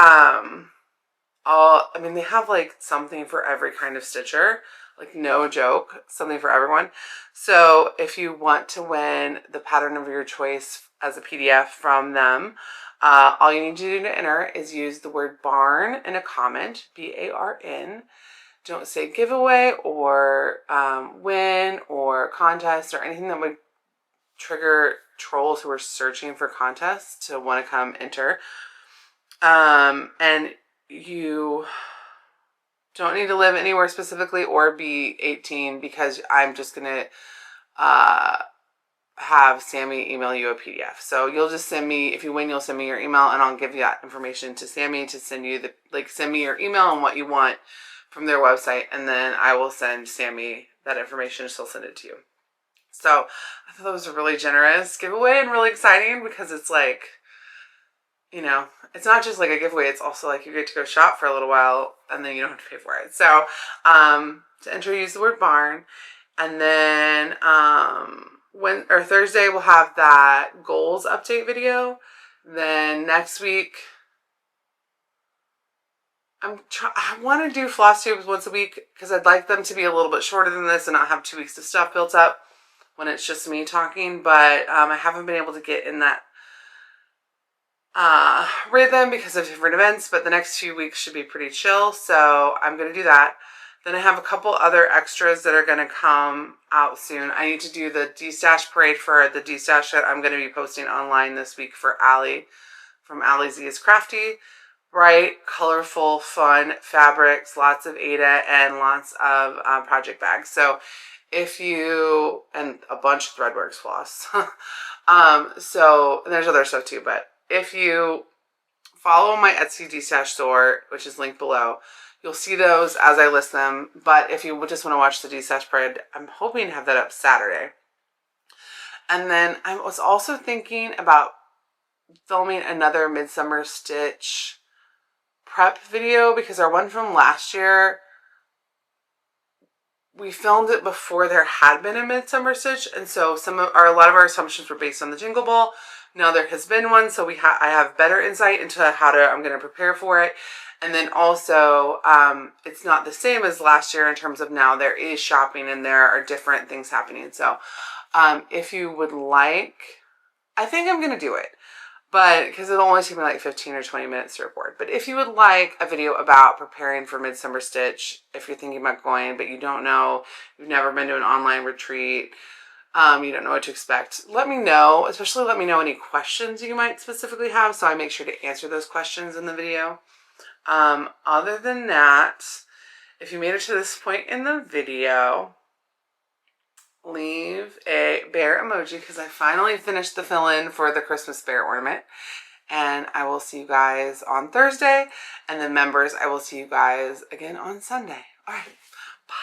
I mean, they have like something for every kind of stitcher, like no joke, something for everyone. So if you want to win the pattern of your choice as a PDF from them, all you need to do to enter is use the word barn in a comment, B-A-R-N. Don't say giveaway or win or contest or anything that would trigger trolls who are searching for contests to want to come enter. And you don't need to live anywhere specifically or be 18 because I'm just going to have Sammy email you a PDF. So you'll just send me, if you win, you'll send me your email and I'll give you that information to Sammy to send you send me your email and what you want from their website. And then I will send Sammy that information. She'll send it to you. So I thought that was a really generous giveaway and really exciting because it's like, you know, it's not just like a giveaway. It's also like you get to go shop for a little while and then you don't have to pay for it. So to enter, use the word barn. And then Thursday we'll have that goals update video. Then next week, I want to do floss tubes once a week because I'd like them to be a little bit shorter than this and not have 2 weeks of stuff built up when it's just me talking. But I haven't been able to get in that rhythm because of different events, but the next few weeks should be pretty chill. So I'm going to do that. Then I have a couple other extras that are going to come out soon. I need to do the D-Stash parade for the D-Stash that I'm going to be posting online this week for Allie from Allie Z is Crafty. Bright, colorful, fun fabrics, lots of Ada and lots of project bags. So if you, and a bunch of Threadworks floss. So and there's other stuff too, but if you follow my Etsy D-Stash store, which is linked below, you'll see those as I list them. But if you just want to watch the D-Stash parade, I'm hoping to have that up Saturday. And then I was also thinking about filming another Midsummer Stitch prep video because our one from last year, we filmed it before there had been a Midsummer Stitch, and so a lot of our assumptions were based on the Jingle Ball. Now there has been one, so I have better insight into how I'm going to prepare for it. And then also, it's not the same as last year in terms of now there is shopping and there are different things happening. So if you would like, I think I'm going to do it. But because it'll only take me like 15 or 20 minutes to record. But if you would like a video about preparing for Midsummer Stitch, if you're thinking about going, but you don't know, you've never been to an online retreat, you don't know what to expect, let me know. Especially let me know any questions you might specifically have so I make sure to answer those questions in the video. Other than that, if you made it to this point in the video, leave a bear emoji because I finally finished the fill-in for the Christmas bear ornament. And I will see you guys on Thursday. And then members, I will see you guys again on Sunday. All right. Bye.